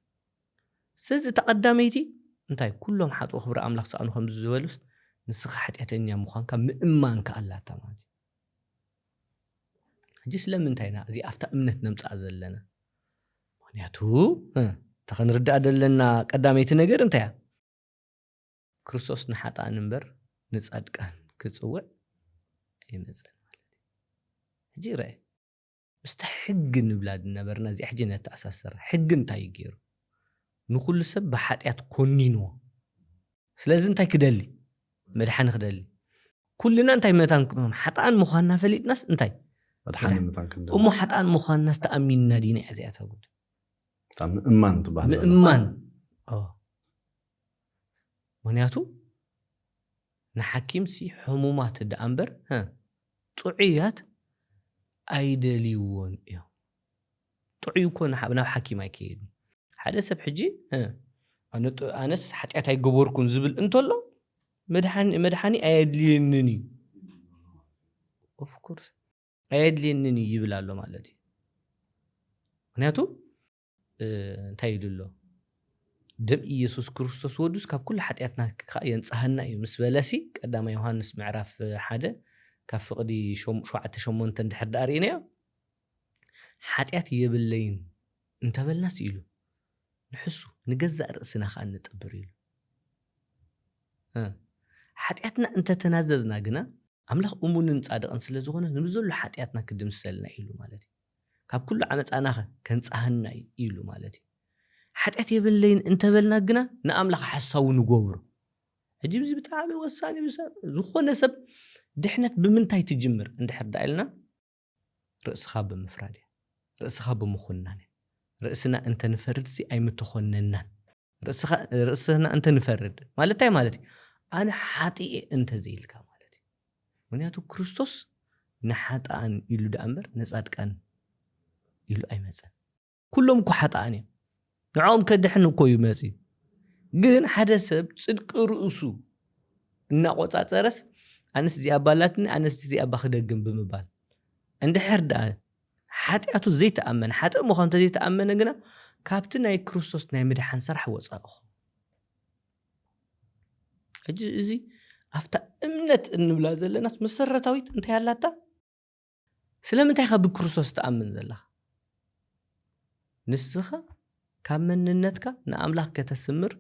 سز تقدميتي انتي كلهم حطوا خبر أملاك سأنو خمس زبلوس نسخ حتى أتنيا مخان كمئمان كالله تمام جس لم انتينا زي أفتح أمنت نمت أزلنا ونياتو تخن رد أدلنا قداميتي نجر انتيا كريستوس نحط أنبر نسأل كان كتصوع يمزل هجي رأي مستحق نبلاد نبرنا زي حجنا تأسسر حق انتاي يجيرو نقول سب حاتيات كونينو سلازم انتاي كدلي مدحان خدلي كلنا انتاي متان حتان مخانا فليت ناس انتاي مدحان متان كندل ومو حتان مخانا ناس تأمين نادينا عزياتها قد مأمان تبهل مأمان منياتو نحكيم سي حمومات الدأمبر طعيات أيدليون طعيو كون حبنا حكيم أكيد حدا سب حجي أنس حتى أتاي جبوركم زبل أنتولو مدحاني أيدلينني of course أيدلينني يبلالو مالتي منياتو تايدلو دم إيسوس كريستوس ودوس كاب كل حتياتنا ينصحنا مس بلسي قدام يوحنس معرف حدا كفقدي شوعة شمون تندحر دارينا حتيات يبلين انت بلناس يلو نحسو نجزأ رأسنا خان نتقبر يلو حتياتنا انت تناززنا قنا عملاق أمون نتصادق انسلا زغونا نمزل حتياتنا كدم سلنا يلو مالتي كاب كل عمت أنا كنصحنا يلو مالتي حتى يبلين انت بلنا قنا نأملك حساو نقوبر هجيب زي بتاعي وساني بس زخونا سب دحنت بمنتاي تجمر عند حد قالنا رأس خاب مفرادي رأس خاب مخناني رأسنا انت نفرد سي اي متخننان رأسنا انت نفرد مالتي انا حاطي انت زيلك مالتي ونياتو كريستوس نحاطان يلو دأمر نصادقان يلو اي مزن كلهم كو حاطاني نعم كدحن كوي ماسي جن حدا سب صدق رؤسو ناقوصا صرس انس زي ابالاتني انس زي ابخدغم بمبال عند حردا حاتياتو زي تامن حتى مخانته زي تامن غنا كابتن اي كريستوس ناي مدحان سرح وصاخ اجي زي افتا امنت انبلا زلناس مسرتاويت انت يالاتا سلامنتاي خب كريستوس تامن زلخ نسخه كامننتك نأملاك كتسمر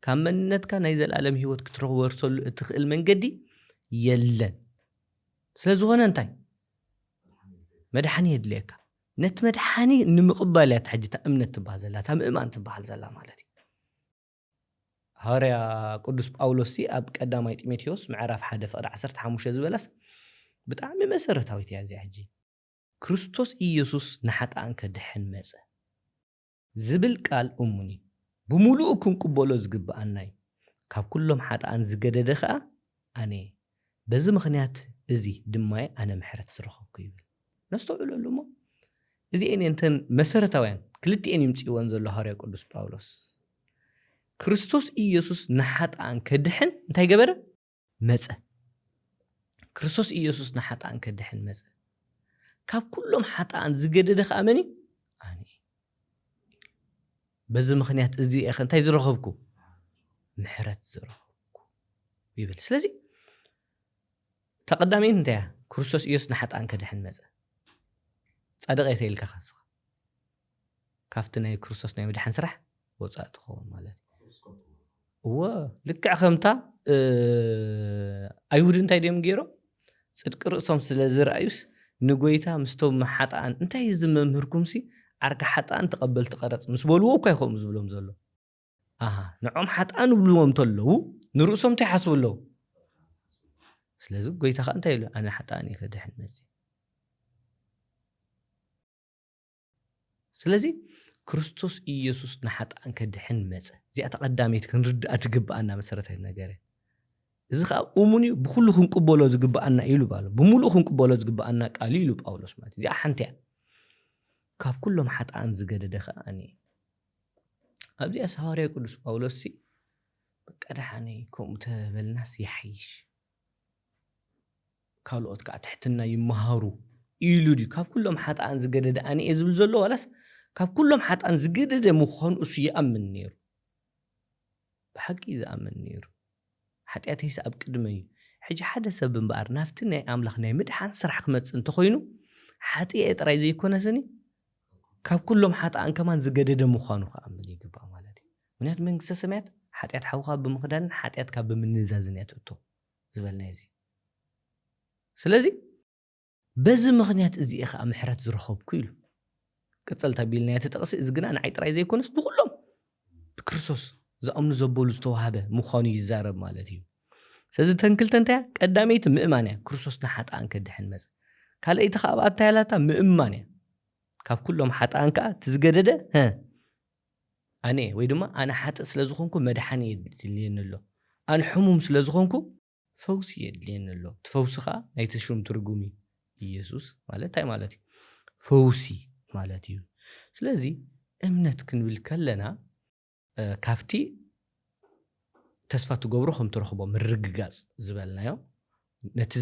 كامننتك نايزل عالم هيوت كتروح ورسل تخيل من قدي يلن سلازوهن انتاي مدحاني يدليك نت مدحاني نمقبالات حاجة أمنت تبهزلا تام إيمان تبهزلا مالتي هاريا قدس باولوسي أب قدامي تيموثيوس معرف حدا فقد 15 زبلس بتعمي مسرتاوي تيازي حجي كريستوس إيسوس نحط عنك دحن مزه زبل قال أمني بملؤكم قبولو زقبأناي كاب كلهم حاطان زقدده خا أنا بز مخنيات ازي دماي أنا محرت سرخوكو يبل نستوعلو لما ازي اني انتن مسرتاوين كلتي اني مصيوان زلو هاريا قدس باولوس كريستوس إيسوس نحط عنك دحن انتاي قبره مزه كريستوس إيسوس نحط عنك دحن مزه كاب كلهم حاطان زقدده خا أمني بز مخنيات ازدي اخ انتي زرخبكو محرت زرخبكو يبل سلازي تقدمين انت كريستوس إيسوس نحط عنك دحن مزه صادق يتيلك خاص كافتنا كريستوس ناي مدحن سرح وصات تخون مالتي هو لك خمتا ايهود انتي ديم غيرو صدق رؤسهم سلازرأيوس نغويتا مستوم حطان انتي زممهركم سي عرك حطان تقبلت قرص مس بولو كاي خم زبلهم زلو نعم حطان بلوم تلو نرؤسهم تحسبلو سلازم غويتا خا انتي انا حطاني كدحن مزي سلازي كريستوس إيسوس نحط عنك دحن مزه زي أتقدميت كنرد أتجب أنا مسرتها النجارة እዚ ከዓ እሙን እዩ ብኩሉ ክንቅበሎ ዝግባአና ኢሉ ባሎ ብምሉእ ክንቅበሎ ዝግባአና ቃል ኢሉ ጳውሎስ ማለት እዚኣ ሓንቲ እያ ካብ ኩሎም ሓጣን ዝገደደ ከዓኒ ኣብዚኣ ሐዋርያ ቅዱስ ጳውሎስ በቀዳሓኒ ከምኡ ተበልናስ ይሓይሽ ካልኦት ከዓ ትሕትና ይመሃሩ ኢሉ ድዩ ካብ ኩሎም ሓጣን ዝገደደ ኣነ እየ ዝብል ዘሎ ዋላስ ካብ ኩሎም ሓጣን ዝገደደ ምዃኑ እሱ ይኣምን ነይሩ ብሓቂ ዝኣምን ነይሩ ሓጢአተይስ ኣብ ቅድመ እዩ ሕጂ ሓደ ሰብ እምበኣር ናፍቲ ናይ ኣምላኽ ናይ ምድሓን ስራሕ ክመፅእ እንተኮይኑ ሓጢአ ጥራይ ዘይኮነስኒ ካብ ኩሎም ሓጣን ከማን ዝገደደ ምዃኑ ክኣምን ይግባእ ማለት እዩ ምክንያቱ መንግስተ ሰማያት ሓጢአት ሓውካ ብምኽዳንን ሓጢአትካ ብምንዛዝን እያ ትእቶ ዝበልና እዚ ስለዚ በዚ ምኽንያት እዚኣ ከዓ ምሕረት ዝረኸብኩ ኢሉ ቅፅልታ ቢልና ተጠቕሲ እዚ ግና ንዓይ ጥራይ ዘይኮነስ ንኩሎም ብክርስቶስ ዝኣምኑ ዘበሉ ዝተዋሃበ ምዃኑ ይዛረብ ማለት እዩ ስለዚ ተንክልተ እንታይ ቀዳመይቲ ምእማን እያ ክርስቶስ ንሓጣን ከድሕን መፅእ ካልአይቲ ከዓ ኣብኣታ ያላታ ምእማን እያ ካብ ኩሎም ሓጣን ከዓ ትዝገደደ ኣነ ወይ ድማ ኣነ ሓጥእ ስለ ዝኾንኩ መድሓኒ የድልየኒ ኣሎ ኣነ ሕሙም ስለ ዝኾንኩ ፈውሲ የድልየኒ ኣሎ ትፈውሲ ከዓ ናይቲ ሽም ትርጉም ኢየሱስ ማለት እንታይ ማለት እዩ ፈውሲ ማለት እዩ ስለዚ እምነት ክንብል ከለና ካፍቲ ተስፋ ትገብሮ ከም ትረኽቦ ምርግጋጽ ዝበልናዮ ነቲ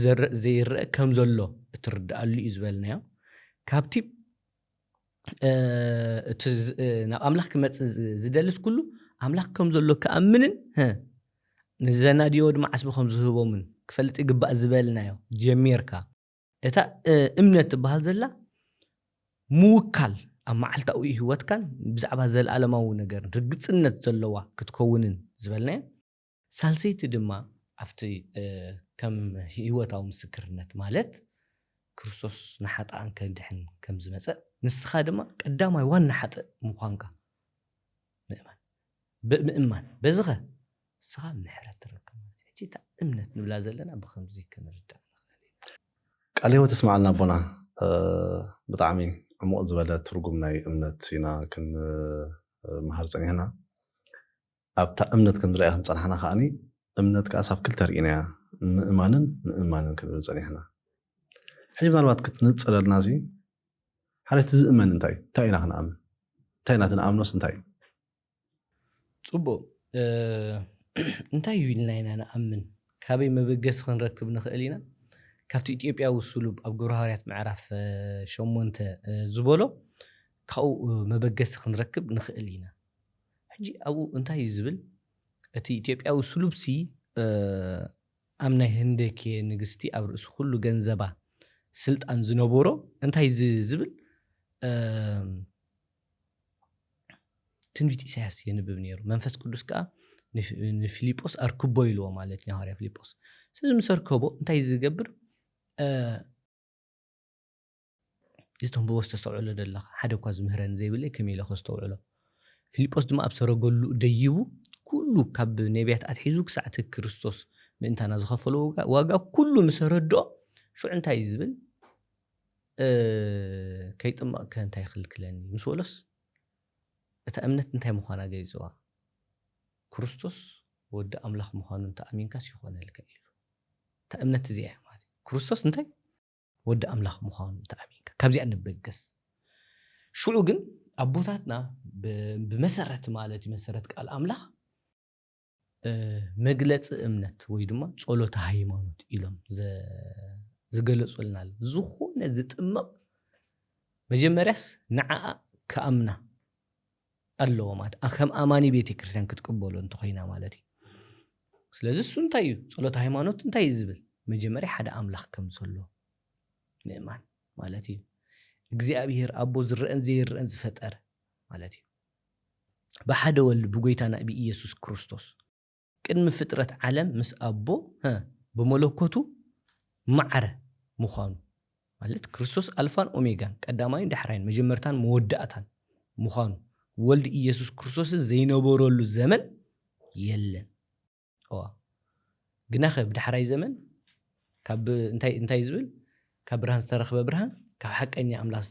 ዘይርአ ከም ዘሎ እትርዳኣሉ እዩ ዝበልናዮ ካብቲ ናብ ኣምላኽ ክመፅእ ዝደልስ ኩሉ ኣምላኽ ከም ዘሎ ከኣምንን ንዘናድዮ ድማ ዓስቢ ከም ዝህቦምን ክፈልጥ ይግባእ ዝበልናዮ ጀሚርካ እታ እምነት ትበሃል ዘላ ምውካል ኣብ መዓልታዊ ህይወትካን ብዛዕባ ዘለኣለማዊ ነገር ርግፅነት ዘለዋ ክትከውንን ዝበልናዮ ሳልሰይቲ ድማ ኣብቲ ከም ህይወታዊ ምስክርነት ማለት ክርስቶስ ንሓጣን ከድሕን ከም ዝመፀእ ንስኻ ድማ ቀዳማይ ዋና ሓጥእ ምዃንካ ምእማን በዝኸ ንስኻ ምሕረት ትረክብ ሕጂ እታ እምነት ንብላ ዘለና ብከምዚ ክንርዳእ ቃል ህይወት ተስማዓልና ቦና ብጣዕሚ ዕሙቕ ዝበለ ትርጉም ናይ እምነት ኢና ክንመሃር ፀኒሕና ኣብታ እምነት ክንርአያ ከም ፀናሕና ከዓኒ እምነት ከዓ ሳብ ክልተ ርኢና እያ ምእማንን ክንብል ፀኒሕና ሕጂ ምናልባት ክትንፅለልና እዚ ሓደ እቲ ዝእመን እንታይ ኢና ክንኣምን እንታይ ኢና ትንኣምኖስ እንታይ ፅቡቅ እንታይ እዩ ኢልና ኢና ንኣምን ካበይ መበገሲ ክንረክብ ንኽእል ኢና ካብቲ ኢትዮጵያዊ ስሉብ ኣብ ግብረ ሐዋርያት ምዕራፍ 8 ዝበሎ ካብኡ መበገሲ ክንረክብ ንኽእል ኢና ሕጂ ኣብኡ እንታይ እዩ ዝብል እቲ ኢትዮጵያዊ ስሉብሲ ኣብ ናይ ህንደኬ ንግስቲ ኣብ ርእሱ ኩሉ ገንዘባ ስልጣን ዝነበሮ እንታይ ዝብል ትንቢት ኢሳያስ የንብብ ነይሩ መንፈስ ቅዱስ ከዓ ንፊልጶስ ኣርክቦ ኢልዎ ማለት እዩ ሐዋርያ ፊልጶስ ስለዚ ምስ ኣርከቦ እንታይ ዝገብር ዝተንብቦ ዝተስተውዕሎ ዘለኻ ሓደ እኳ ዝምህረኒ ዘይብለይ ከመይ ኢለ ከስተውዕሎ ፊልጶስ ድማ ኣብ ሰረገሉ ደይቡ ኩሉ ካብ ነቢያት ኣትሒዙ ክሳዕቲ ክርስቶስ ምእንታና ዝኸፈሎ ዋጋ ኩሉ ምስ ረድኦ ሽዑ እንታይ ዝብል ከይጥመቕከ እንታይ ይኽልክለኒ ምስ በሎስ እታ እምነት እንታይ ምዃና ገይፅዋ ክርስቶስ ወዲ ኣምላኽ ምዃኑ እንተኣሚንካስ ይኾነልካ ኢሉ እታ እምነት እዚኣ ማለት ክርስቶስ እንታይ ወዲ ኣምላኽ ምዃኑ እንተኣሚንካ ካብዚኣ ንበገስ ሽዑ ግን ኣቦታትና ብመሰረት ማለት መሰረት ቃል ኣምላኽ መግለፂ እምነት ወይ ድማ ጸሎተ ሃይማኖት ኢሎም ዝገለጹልና ዝኾነ ዝጥመቕ መጀመርያስ ንዓኣ ከኣምና ኣለዎ ማለት ከም ኣማኒ ቤተ ክርስቲያን ክትቅበሎ እንተኾይና ማለት እዩ ስለዚ እሱ እንታይ እዩ ጸሎተ ሃይማኖት እንታይ እዩ ዝብል መጀመርያ ሓደ ኣምላኽ ከም ዘሎ ምእማን ማለት እዩ እግዚአብሔር ኣቦ ዝርአን ዘይርአን ዝፈጠረ ማለት እዩ ብሓደ ወልድ ብጎይታና ብኢየሱስ ክርስቶስ ቅድሚ ፍጥረት ዓለም ምስ ኣቦ ብመለኮቱ ማዕረ ምዃኑ ማለት ክርስቶስ ኣልፋን ኦሜጋን ቀዳማይን ዳሕራይን መጀመርታን መወዳእታን ምዃኑ ወልድ ኢየሱስ ክርስቶስን ዘይነበረሉ ዘመን የለን ግና ብዳሕራይ ዘመን ካብ እንታይ ዝብል ካብ ብርሃን ዝተረኸበ ብርሃን ካብ ሓቀኛ ኣምላኽ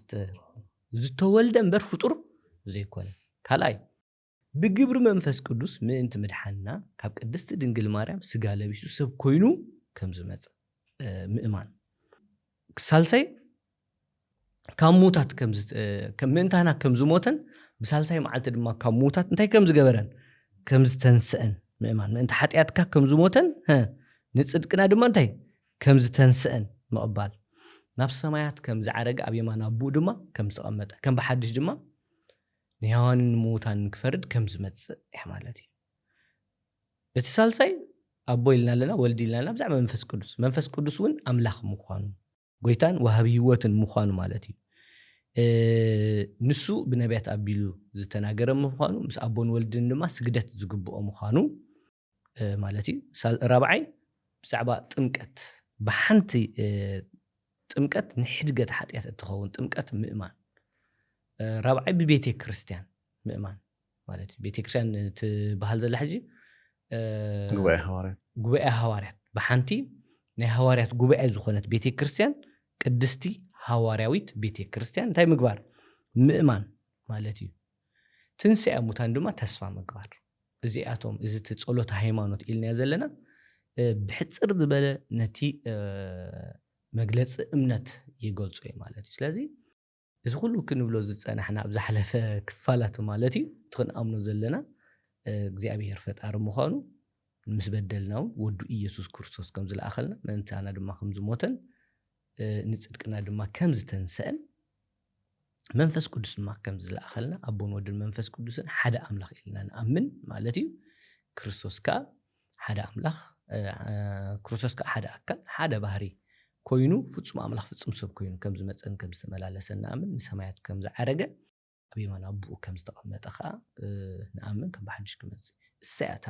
ዝተወልደ እምበር ፍጡር ዘይኮነ ካልኣይ بجبر منفس قدوس من انت مدحنا كاب قدست دنجل مريم سغا لبيسو سب كوينو كم زمص مؤمان سالسي كموتات كم منتانا كم زموتن بسالسي معلت دما كموتات انتي كم زغبرن كم زتنسئن مؤمان انت حطياتك كم زموتن ها نصدقنا دما انتي كم زتنسئن مقبال نفس سمايات كم زعرق ابيمانا ابو دما كم تقمط كم بحدش دما نيان موتان كفرد كم زمص احمالتي بتسالسي ابويلنا لنا ولديلنا لنا بزعما منفس قدوس ون املاخ مخانو ጎይታን ወሃብ ህይወትን ምዃኑ ማለት እዩ ንሱ ብነቢያት አቢሉ ዝተናገረ ምዃኑ ምስ አቦን ወልድን ድማ ስግደት ዝግብኦ ምዃኑ ማለት እዩ ራብዓይ ብዛዕባ ጥምቀት ብሓንቲ ጥምቀት ንሕድገት ሓጢያት እትኸውን ጥምቀት ምእማን ራብዓይ ብቤተ ክርስቲያን ምእማን ማለት እዩ ቤተ ክርስቲያን ትበሃል ዘላ ሕጂ ጉባኤ ሐዋርያት ብሓንቲ ናይ ሐዋርያት ጉባኤ ዝኾነት ቤተ ክርስቲያን ቅድስቲ ሐዋርያዊት ቤተ ክርስቲያን እንታይ ምግባር ምእማን ማለት እዩ ትንሣኤ ሙታን ድማ ተስፋ ምግባር እዚኣቶም እዚ ጸሎት ሃይማኖት ኢልና ዘለና ብሕጽር ዝበለ ነቲ መግለጽ እምነት ይገልጹ ማለት እዩ ስለዚ እዚ ሁሉ ክንብሎ ዝጸናሕና ኣብ ዝሓለፈ ክፋላት ማለት እዩ ትኽንኣምኖ ዘለና እግዚአብሔር ፈጣሪ ምዃኑ ምስ በደልናው ወዱ ኢየሱስ ክርስቶስ ከም ዝለኣኸልና መንታና ድማ ከም ዝሞተን ንጽድቅና ድማ ከም ዝተንሰአን መንፈስ ቅዱስ ድማ ከም ዝለኣኸልና አቦን ወድን መንፈስ ቅዱስን ሓደ አምላኽ ኢልና ንኣምን ማለት እዩ ክርስቶስ ካ ሓደ አምላኽ ክርስቶስ ካ ሓደ አካል ሓደ ባህሪ ኮይኑ ፍጹም አምላኽ ፍጹም ሰብ ኮይኑ ከም ዝመጸን ከም ዝተመላለሰን ንኣምን ንሰማያት ከም ዝዓረገ አብየማን አቡኡ ከም ዝተቐመጠ ካ ንኣምን ከም በሓድሽ ክመጽ እሰያታ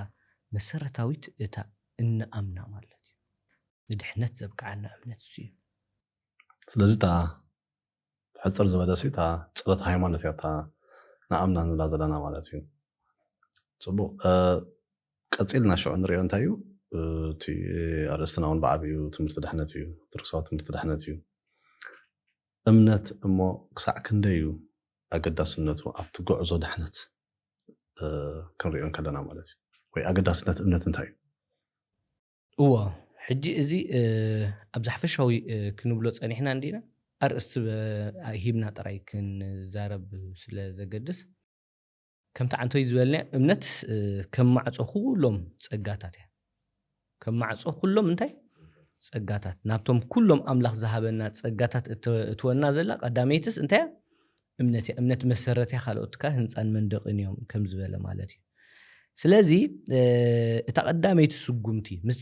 መሰረታዊት እታ እንኣምና ማለት እዩ ንድሕነት ዘብቃዓና እምነት እዩ ስለዚ ታ ሕጽር ዝበለሲታ ጸሎት ሃይማኖት ያታ ንኣምና ንብላ ዘለና ማለት እዩ ጽቡቕ ቀጺልና ሽዑ ንሪኦ እንታይ እዩ እቲ ኣርእስትና እውን ብዓብዩ ትምህርቲ ድሕነት እዩ ትርክሳዊ ትምህርቲ ድሕነት እዩ እምነት እሞ ክሳዕ ክንደይ እዩ ኣገዳስነቱ ኣብቲ ጉዕዞ ድሕነት ክንሪኦ ከለና ማለት እዩ ወይ ኣገዳስነት እምነት እንታይ እዩ ሕጂ እዚ ኣብ ዝሓፈሻዊ ክንብሎ ጸኒሕና እንዲና ኣርእስቲ ሂብና ጥራይ ክንዛረብ ስለ ዘገድስ ከምቲ ዓንቶይ ዝበልና እምነት ከም ማዕጾ ኩሎም ጸጋታት እያ ከም ማዕጾ ኩሎም እንታይ ጸጋታት ናብቶም ኩሎም ኣምላኽ ዝሃበና ጸጋታት እትወና ዘላ ቀዳመይትስ እንታይ እምነት መሰረት እያ ካልኦትካ ህንፃን መንደቕን እዮም ከም ዝበለ ማለት እዩ ስለዚ እታ ቀዳመይቲ ስጉምቲ ምስ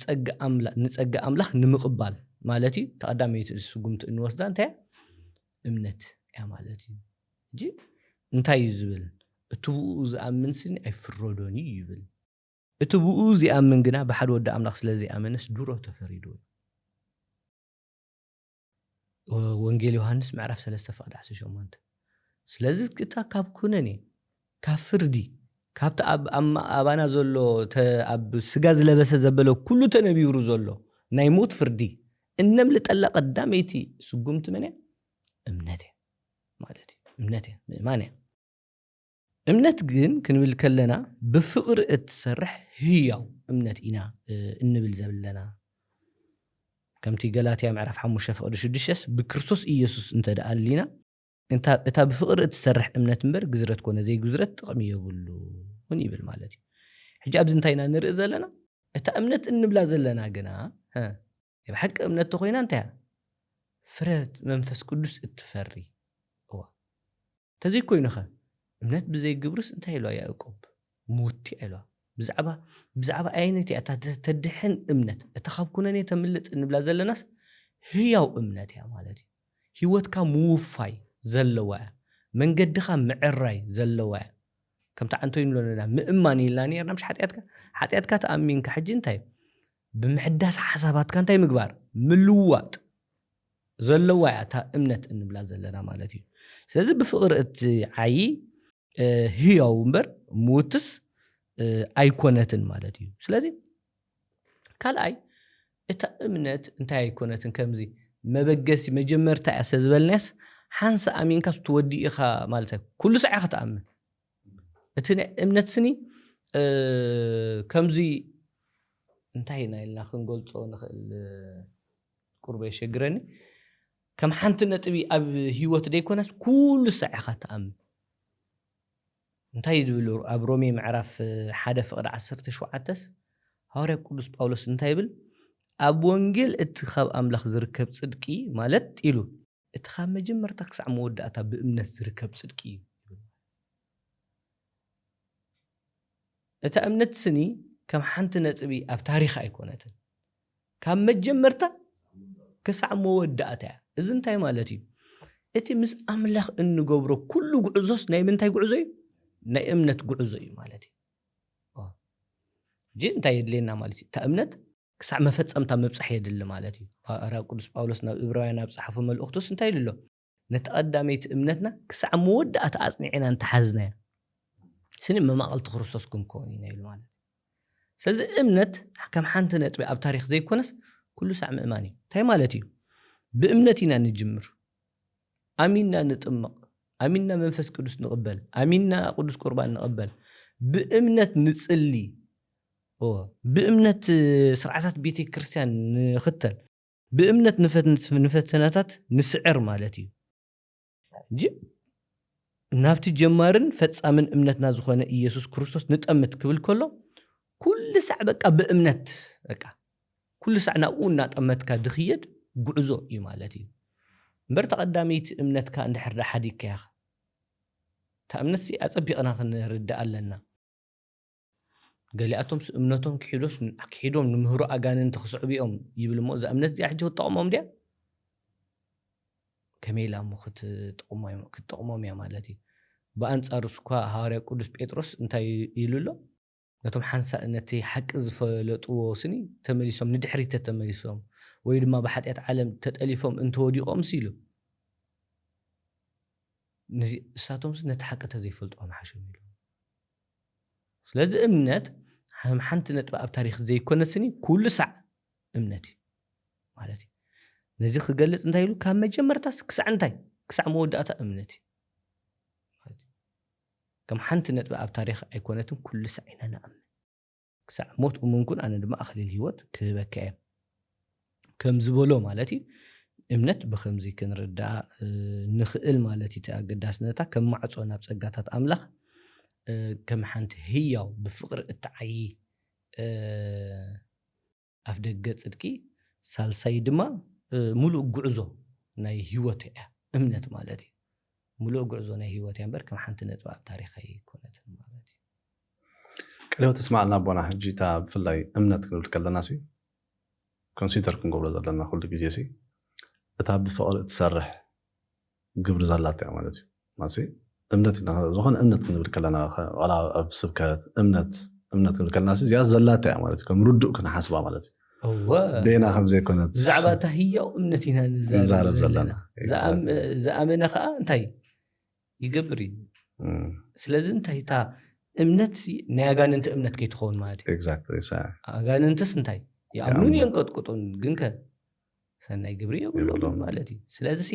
ንጸጋ ኣምላኽ ንምቕባል ማለት እዩ ተቀዳመይቲ ስጉምቲ እንወስዳ እንታይ እምነት እያ ማለት እዩ እንጂ እንታይ እዩ ዝብል እቲ ብኡ ዝኣምን ስኒ ኣይፍረዶኒ ይብል እቲ ብኡ ዝኣምን ግና ብሓደ ወዲ ኣምላኽ ስለዚ ኣመነስ ድሮ ተፈሪዱ ወንጌል ዮሐንስ ምዕራፍ 3:18 ስለዚ ክታ ካብ ኩነኔ ካብ ፍርዲ ካብቲ ኣባና ዘሎ ኣብ ስጋ ዝለበሰ ዘበለ ኩሉ ተነቢሩ ዘሎ ናይ ሞት ፍርዲ እነምልጠላ ቀዳመይቲ ስጉምቲ መን እምነት ማለት እዩ እምነት ምእማን እምነት ግን ክንብል ከለና ብፍቅሪ እትሰርሕ ህያው እምነት ኢና እንብል ዘለና ከምቲ ገላትያ ምዕራፍ 5:6 ብክርስቶስ ኢየሱስ እንተደኣሊና እታ ብፍቅሪ እትሰርሕ እምነት እምበር ግዝረት ኮነ ዘይግዝረት ጥቕሚ የብሉ ውን ይብል ማለት እዩ ሕጂ ኣብዚ እንታይና ንርኢ ዘለና እታ እምነት እንብላ ዘለና ግና ብሓቂ እምነት ተኮይና እንታይ ፍረት መንፈስ ቅዱስ እትፈሪ ተዘይ ኮይኑኸ እምነት ብዘይግብርስ እንታይ ኢልዋ ያዕቆብ ሙቲ ኢልዋ ብዛዕባ ዓይነት እታ ተድሕን እምነት እታ ካብ ኩነኔ ተምልጥ እንብላ ዘለናስ ህያው እምነት እያ ማለት እዩ ህይወትካ ምውፋይ ዘለዋ መንገድኻ ምዕራይ ዘለዋ ከምቲ ዓንቶ ይንብለና ምእማን ኢልና ነርና ምሽ ሓጢያትካ ተኣሚንካ ሕጂ እንታይ ብምሕዳስ ሓሳባትካ እንታይ ምግባር ምልዋጥ ዘለዋ እታ እምነት እንብላ ዘለና ማለት እዩ ስለዚ ብፍቅሪ እትዓይ ህያው እምበር ሙትስ ኣይኮነትን ማለት እዩ ስለዚ ካልኣይ እታ እምነት እንታይ ኣይኮነትን ከምዚ መበገሲ መጀመርታ እያ ስለዝበልናስ ሓንሳ ኣሚንካስ ትወዲኢኻ ማለት ኩሉ ሰዓኻ ተኣምን እቲ እምነት ስኒ ከምዚ እንታይ ናይልና ክንገልጾ ንኽእል ቁርበ ይሸግረኒ ከም ሓንቲ ነጥቢ ኣብ ህይወት ደይኮነስ ኩሉ ሰዓኻ ተኣምን እንታይ ይብሉ ኣብ ሮሜ ምዕራፍ 1:17 ሐዋርያ ቅዱስ ጳውሎስ እንታይ ይብል ኣብ ወንጌል እቲ ካብ ኣምላኽ ዝርከብ ጽድቂ ማለት ኢሉ እቲ ካብ መጀመርታ ክሳዕ መወዳእታ ብእምነት ዝርከብ ጽድቂ እዩ እታ እምነት ስኒ ከም ሓንቲ ነጥቢ ኣብ ታሪኽ ኣይኮነትን ካብ መጀመርታ ክሳዕ መወዳእታ እዚ እንታይ ማለት እዩ እቲ ምስ ኣምላኽ እንገብሮ ኩሉ ጉዕዞስ ናይ ምንታይ ጉዕዞ እዩ ናይ እምነት ጉዕዞ እዩ ማለት እዩ ጂ እንታይ የድልየና ማለት እዩ እታ እምነት ክሳዕ መፈጸምታ መብጻሕ የድሊ ማለት እዩ ሐዋርያ ቅዱስ ጳውሎስ ናብ ዕብራውያን ኣብ ጻሕፈ መልእኽቱስ እንታይ ኢሉ ነተቐዳመይቲ እምነትና ክሳዕ መወዳእታ ኣጽኒዕና እንተሓዝናያ ስኒ መማቕልቲ ክርስቶስ ክንከውን ኢና ኢሉ ማለት ስለዚ እምነት ከም ሓንቲ ነጥቢ ኣብ ታሪኽ ዘይኮነስ ኩሉ ሳዕ ምእማን እዩ እንታይ ማለት እዩ ብእምነት ኢና ንጅምር ኣሚንና ንጥምቕ ኣሚንና መንፈስ ቅዱስ ንቕበል ኣሚንና ቅዱስ ቁርባን ንቕበል ብእምነት ንጽሊ ብእምነት ስርዓታት ቤተ ክርስቲያን ንኽተል ብእምነት ንፈተናታት ንስዕር ማለት እዩ እንጂ ናብቲ ጀማርን ፈጻምን እምነትና ዝኾነ ኢየሱስ ክርስቶስ ንጠምት ክብል ከሎ ኩሉ ሳዕ በቃ ብእምነት በቃ ኩሉ ሳዕ ናብኡ እናጠመትካ ድኽየድ ጉዕዞ እዩ ማለት እዩ እምበር ተቐዳሚት እምነትካ እንድሕር ሓዲግካ ኢኻ እታ እምነት ኣጸቢቕና ክንርዳእ ኣለና ገሊኣቶም እምነቶም ክሒዶም ንምህሮ ኣጋንንቲ ክስዕቢኦም ይብል እሞ እዛ እምነት እዚኣ ሕጂ ክትጠቕሞም ድያ ከመይ ኢላ እሞ ክትጠቕሞም እያ ማለት እዩ ብኣንጻሩ እኳ ሐዋርያ ቅዱስ ጴጥሮስ እንታይ ኢሉ ኣሎ ነቶም ሓንሳእ ነቲ ሓቂ ዝፈለጥዎ ስኒ ተመሊሶም ንድሕሪት ተመሊሶም ወይ ድማ ብሓጢአት ዓለም ተጠሊፎም እንተወዲቖም ሲሉ ነዚ እሳቶም ነቲ ሓቂ ተዘይፈልጥዎም ሓሽም ኢሉ ስለዚ እምነት ሓንቲ ነጥቢ ኣብ ታሪኽ ዘይኮነስኒ ኩሉ ሳዕ እምነት እዩ ማለት እዩ ነዚ ክገልጽ እንታይ ኢሉ ካብ መጀመርታስ ክሳዕ እንታይ ክሳዕ መወዳእታ እምነት እዩ ከም ሓንቲ ነጥቢ ኣብ ታሪኽ ኣይኮነትን ኩሉ ሳዕ ኢና ንኣምን ክሳዕ ሞት እሙንኩን ኣነ ድማ ኣኽሊል ህይወት ክህበካ እየ ከም ዝበሎ ማለት እዩ እምነት ብኸምዚ ክንርዳእ ንኽእል ማለት እዩ ኣገዳስነታ ከም ማዕጾ ናብ ጸጋታት ኣምላኽ ከም ሓንቲ ህያው ብፍቕሪ እትዓዪ ኣፍ ደገ ጽድቂ ሳልሳይ ድማ ሙሉእ ጉዕዞ ናይ ህይወት እያ እምነት ማለት እዩ ሙሉእ ጉዕዞ ናይ ህይወት እያ እምበር ከም ሓንቲ ነጥቢ ኣብ ታሪኽ ኣይኮነትን ማለት እዩ ቀለብ ተስማዕልና ቦና ሕጂታ ብፍላይ እምነት ክንብል ከለና ሲ ኮንሲደር ክንገብሮ ዘለና ኩሉ ግዜ ሲ እታ ብፍቕሪ እትሰርሕ ግብሪ ዘላታ እያ ማለት እዩ ማሲ እምነት ዝኾነ እምነት ክንብል ከለና ዋላ ኣብ ስብከት እምነት ክንብል ከለና ሲ እዚኣ ዘላታ እያ ማለት እዩ ከም ርዱእ ክንሓስባ ማለት እዩ ደና ከም ዘይኮነት ብዛዕባ እታ ህያው እምነት ኢና ንዛረብ ዘለና ዝኣመነ ከዓ እንታይ ይገብር እዩ ስለዚ እንታይ እታ እምነት ናይ ኣጋንንቲ እምነት ከይትኸውን ማለት እዩ ኣጋንንትስ እንታይ ይኣምኑን የንቀጥቅጡን ግን ከ ሰናይ ግብሪ የብሎም ማለት እዩ ስለዚ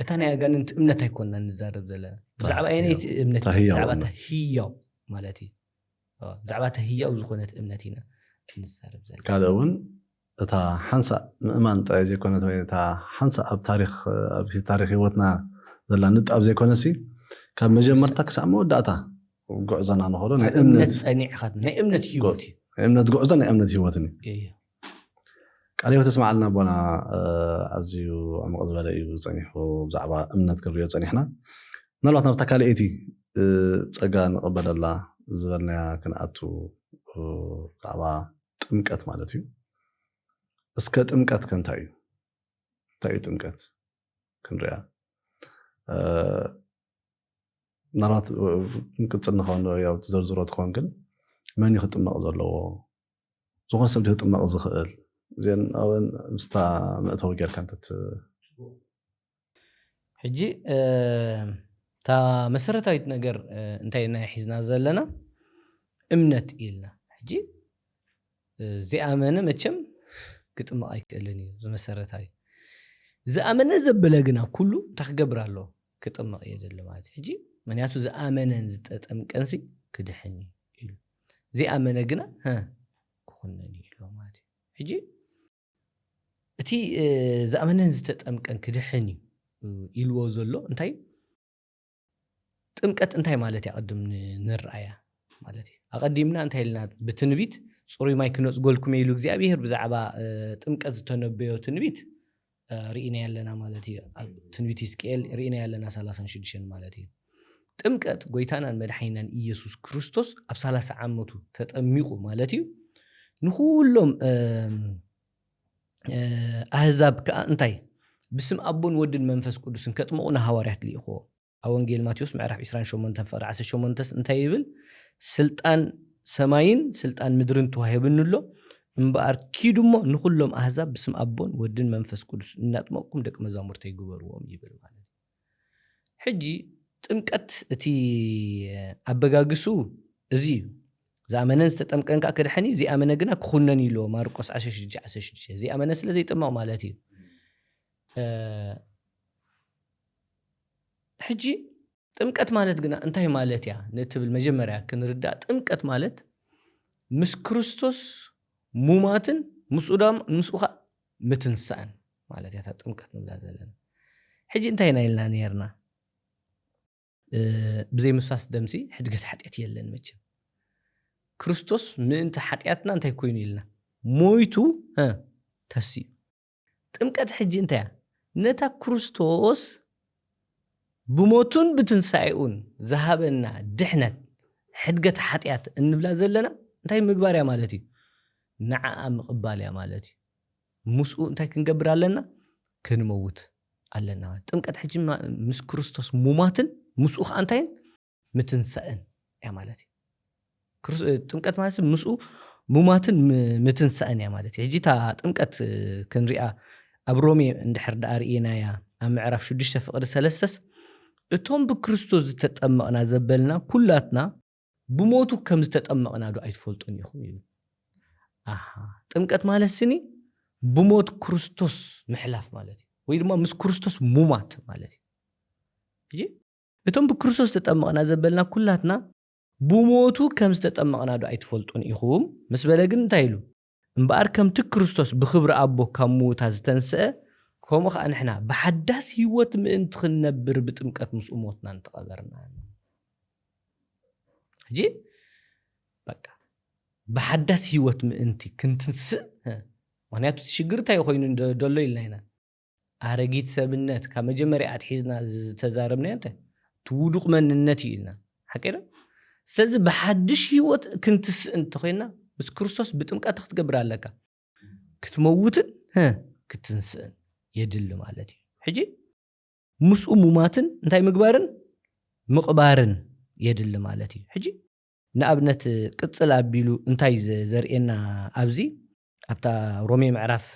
እታ ናይ ኣጋንንቲ እምነት ኣይኮንና ንዛረብ ዘለና ብዛዕባ ዓይነት እምነት ብዛዕባ እታ ህያው ማለት እዩ ብዛዕባ እታ ህያው ዝኾነት እምነት ኢና ንዛረብ ዘለና ካልእ እውን እታ ሓንሳእ ምእማን ጥራይ ዘይኮነት ወይ እታ ሓንሳእ ኣብ ታሪኽ ህይወትና ዘላ ንጣብ ዘይኮነሲ ካብ መጀመርታ ክሳዕ መወዳእታ ጉዕዞና ንኸዶ ናይ እምነት ፀኒዕኻ ናይ እምነት ህይወት እዩ እምነት ጉዕዞ ናይ እምነት ህይወትን እዩ ቃል ተስማዓልና ቦና ኣዝዩ ዕሙቕ ዝበለ እዩ ፀኒሑ ብዛዕባ እምነት ክንሪኦ ፀኒሕና ምናልባት ናብታ ካልአይቲ ፀጋ ንቕበለላ ዝበልናያ ክንኣቱ ብዛዕባ ጥምቀት ማለት እዩ እስከ ጥምቀት ከንታይ እዩ እንታይ እዩ ጥምቀት ክንሪያ ምናልባት ንቅፅል ንኸውን ያው ትዘርዝሮ ትኸውን ግን መን ክጥመቕ ዘለዎ ዝኾነ ሰብ ክጥመቕ ዝኽእል زين أو مستا متوجر كانت حجي تا مسرتايت ነገር እንታይና ሒዝና ዘለና እምነት ኢልና ሕጂ ዝኣመነ መቸም ግጥምቕ ኣይክእልን እዩ ዝመሰረታዊ ዝኣመነ ዘበለ ግና ኩሉ ተኽገብር ኣሎ ክጥምቕ የድል ማለት ሕጂ ምክንያቱ ዝኣመነን ዝተጠምቀንሲ ክድሕኒ ኢሉ ዘይኣመነ ግና ክኹነኒ ኢሉ ማለት ሕጂ እቲ ዝኣመነን ዝተጠምቀን ክድሕኒ ኢልዎ ዘሎ እንታይ ጥምቀት እንታይ ማለት ያቀድም ንርአያ ማለት እዩ ኣቀዲምና እንታይ ኢልና ብትንቢት ጽሩይ ማይ ክነጽጎልኩም ኢሉ እግዚአብሔር ብዛዕባ ጥምቀት ዝተነበዮ ትንቢት ርኢና ያለና ማለት እዩ ትንቢት ሕዝቅኤል ርኢና ያለና 36 ማለት እዩ ጥምቀት ጎይታናን መድኃኒናን ኢየሱስ ክርስቶስ ኣብ 30 ዓመቱ ተጠሚቁ ማለት እዩ ንኹሎም ኣህዛብ ከ እንታይ ብስም አቦን ወድን መንፈስ ቅዱስን ከጥምቁና ሐዋርያት ልኢኽዎ ኣብ ወንጌል ማቴዎስ ምዕራፍ 28 ፍቅዲ 18 እንታይ ይብል ስልጣን ሰማይን ስልጣን ምድርን ተዋሂብንሎ እምበኣር ኪዱሞ ንኹሎም ኣህዛብ ብስም አቦን ወድን መንፈስ ቅዱስ እናጥመቁም ደቂ መዛሙርተ ይግበርዎም ይብል ማለት ሕጂ ጥምቀት እቲ ኣበጋግሱ እዚ ዝኣመነን ዝተጠምቀንካ ክድሕኒ ዘይኣመነ ግና ክኹነን ኢሎ ማርቆስ 16 ዘይኣመነ ስለ ዘይጥመቕ ማለት እዩ ሕጂ ጥምቀት ማለት ግና እንታይ ማለት ያ ነትብል መጀመርያ ክንርዳእ ጥምቀት ማለት ምስ ክርስቶስ ሙማትን ምስኡኻ ምትንሳእን ማለት ያ ጥምቀት ንብላ ዘለና ሕጂ እንታይ ናይልና ነርና ብዘይ ምሳስ ደምሲ ሕድገት ሓጢአት የለን መቸም ክርስቶስ ምእንቲ ሓጢአትና እንታይ ኮይኑ ኢልና ሞይቱ ተሲኡ ጥምቀት ሕጂ እንታይ ነታ ክርስቶስ ብሞቱን ብትንሳኤኡን ዝሃበና ድሕነት ሕድገት ሓጢአት እንብላ ዘለና እንታይ ምግባር ያ ማለት እዩ ንዓኣ ምቕባል ያ ማለት እዩ ምስኡ እንታይ ክንገብር ኣለና ክንመውት ኣለና ጥምቀት ሕጂ ምስ ክርስቶስ ሙማትን ምስኡ ከዓ እንታይን ምትንሳእን ያ ማለት እዩ ጥምቀት ማለት ምስኡ ሙማትን ምትንሳእን ያ ማለት እዩ ሕጂ ታ ጥምቀት ክንሪኣ ኣብ ሮሜ እንድሕር ዳኣ ርኢናያ ኣብ ምዕራፍ 6 ፍቅዲ 3 እቶም ብክርስቶስ ዝተጠመቕና ዘበልና ኩላትና ብሞቱ ከም ዝተጠመቕና ዶ ኣይትፈልጡን ኢኹም ይብል ጥምቀት ማለት ስኒ ብሞት ክርስቶስ ምሕላፍ ማለት እዩ ወይ ድማ ምስ ክርስቶስ ሙማት ማለት እዩ ሕጂ እቶም ብክርስቶስ ዝተጠመቕና ዘበልና ኩላትና ብሞቱ ከም ዝተጠመቕና ዶ ኣይትፈልጡን ኢኹም ምስ በለ ግን እንታይ ኢሉ እምበኣር ከምቲ ክርስቶስ ብክብሪ ኣቦ ካብ ሙታ ዝተንስአ ከምኡ ከዓ ንሕና ብሓዳስ ህይወት ምእንቲ ክንነብር ብጥምቀት ምስኡ ሞትና እንተቐበርና ሕጂ በቃ ብሓዳስ ህይወት ምእንቲ ክንትንስእ ምክንያቱ ሽግር እንታይ ኮይኑ ደሎ ኢልና ኢና ኣረጊት ሰብነት ካብ መጀመርያ ኣትሒዝና ዝተዛረብና እንታይ ትውዱቕ መንነት እዩ ኢልና ሓቂረ ስለዚ ብሓድሽ ህይወት ክንትስእ እንተኮይና ምስ ክርስቶስ ብጥምቀት ክትገብር ኣለካ ክትመውትን ክትንስእን የድሊ ማለት እዩ ሕጂ ምስኡ ሙማትን እንታይ ምግባርን ምቕባርን የድሊ ማለት እዩ ሕጂ ንኣብነት ቅጽል ኣቢሉ እንታይ ዘርኤና ኣብዚ ኣብታ ሮሜ ምዕራፍ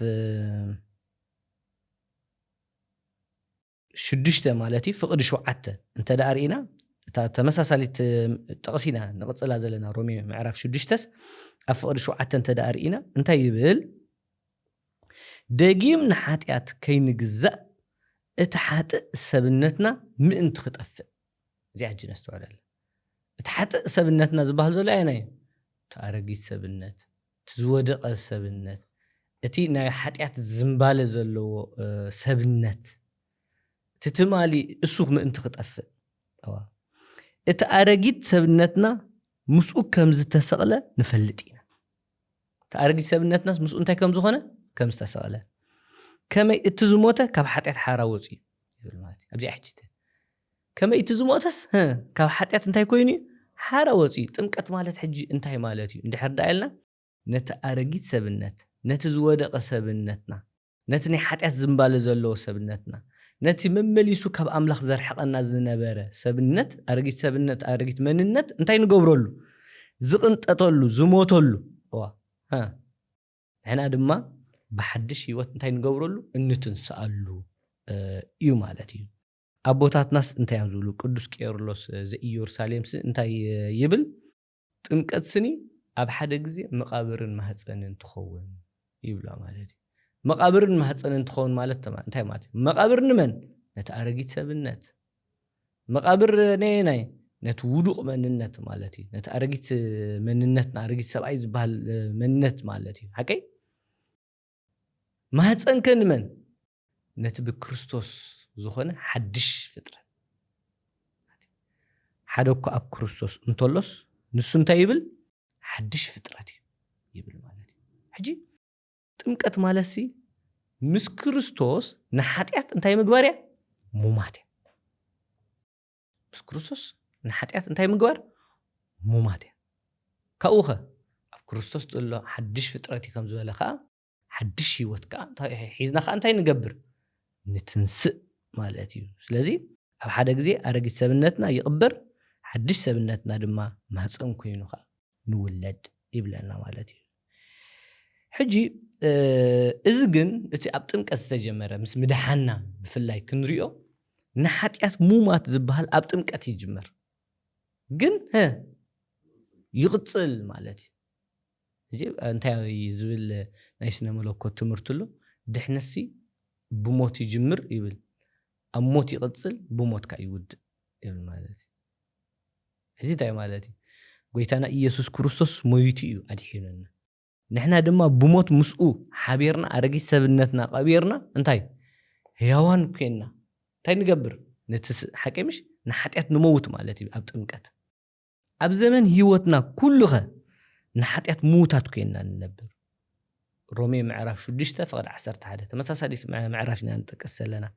6 ማለት እዩ ፍቅዲ 7 እንተ ዳኣ ርኢና እታ ተመሳሳሊት ጠቕሲና ንቕጽላ ዘለና ሮሜ ምዕራፍ 6 ኣብ ፍቅዲ 7 እንተ ዳኣ ርኢና እንታይ ይብል ደጊም ንሓጢአት ከይንግዛእ እቲ ሓጥእ ሰብነትና ምእንቲ ክጠፍእ እዚኣ ሕጂ ነስተውዕል እቲ ሓጥእ ሰብነትና ዝበሃል ዘሎ ኣየናይ ተኣረጊት ሰብነት ዝወደቐ ሰብነት እቲ ናይ ሓጢአት ዝምባለ ዘለዎ ሰብነት እቲ ትማሊ እሱ ምእንቲ ክጠፍእ እቲ ኣረጊት ሰብነትና ምስኡ ከም ዝተሰቕለ ንፈልጥ ኢና እቲ ኣረጊት ሰብነትናስ ምስኡ እንታይ ከም ዝኾነ ከም ዝተሰቕለ ከመይ እቲ ዝሞተ ካብ ሓጢአት ሓራ ወፂ ይብል ማለት ኣብዚ ሕጂተ ከመይ እቲ ዝሞተስ ካብ ሓጢአት እንታይ ኮይኑ ሓራ ወፂ ጥምቀት ማለት ሕጂ እንታይ ማለት እዩ እንድሕር ዳኢልና ነቲ ኣረጊት ሰብነት ነቲ ዝወደቐ ሰብነትና ነቲ ናይ ሓጢአት ዝምባለ ዘለዎ ሰብነትና ነቲ መመሊሱ ካብ ኣምላኽ ዘርሐቐና ዝነበረ ሰብነት ኣረጊት ሰብነት ኣረጊት መንነት እንታይ ንገብረሉ ዝቕንጠተሉ ዝሞተሉ ንሕና ድማ ብሓድሽ ህይወት እንታይ ንገብረሉ እንትንስኣሉ እዩ ማለት እዩ ኣቦታትናስ እንታይ እዮም ዝብሉ ቅዱስ ቄርሎስ ዘኢየሩሳሌምስ እንታይ ይብል ጥምቀት ስኒ ኣብ ሓደ ግዜ መቃብርን ማህፀንን ትኸውን ይብላ ማለት እዩ መቃብርን ማህፀንን ትኸውን ማለት እንታይ ማለት መቃብር ንመን ነቲ ኣረጊት ሰብነት መቃብር ናይ نت ودوق مننت مالتي نت أرجيت مننتنا أرجيت سبعي زبال مننت مالتي حكي ما هتسأنكن من نت بكريستوس زخنة حدش فترة حدوك أب كريستوس انتولس نسون تايبل حدش فترتي يبل مالتي حجي تمكت مالسي مس كريستوس نحاتيات انتاي مقباريا موماتي مس كريستوس نحاتيات انتاي مقبار موماتي كأوخة أب كريستوس تقول له حدش فترتي كم زوالة خا حدش يوتك حيزنا خا انتاي نقبر نتنسق مالتي سلازي أب حدا قزي أرقي سبنتنا يقبر حدش سبنتنا دما ما هتسأنكو ينوخا نولد يبلعنا مالتي حجي إذن إتي أبتمك أستجمرة مس مدحنا بفلاي كنريو نحاتيات مومات زبهال أبتمك أتجمر جن ها يغطل مالتي جيب أنت يزول نايسنا ملوكو تمرتلو دحنسي بموت يجمر يبل أموت يغطل بموت كايود يبل مالتي هزي تاي مالتي قويتانا إيسوس كريستوس مويتيو أدحيننا نحنا دما بموت مسؤو حبيرنا أرقي سبنتنا قبيرنا انتاي هيوان كينا تاي نقبر حكي مش نحاتيات نموت مالتي أبت أمكت أب زمن هيوتنا كلها نحاتيات موتات كينا ننبر رومي معرف شو ديشتا فقد عسرت حدا تمساسا ديت معرفنا نتكسل لنا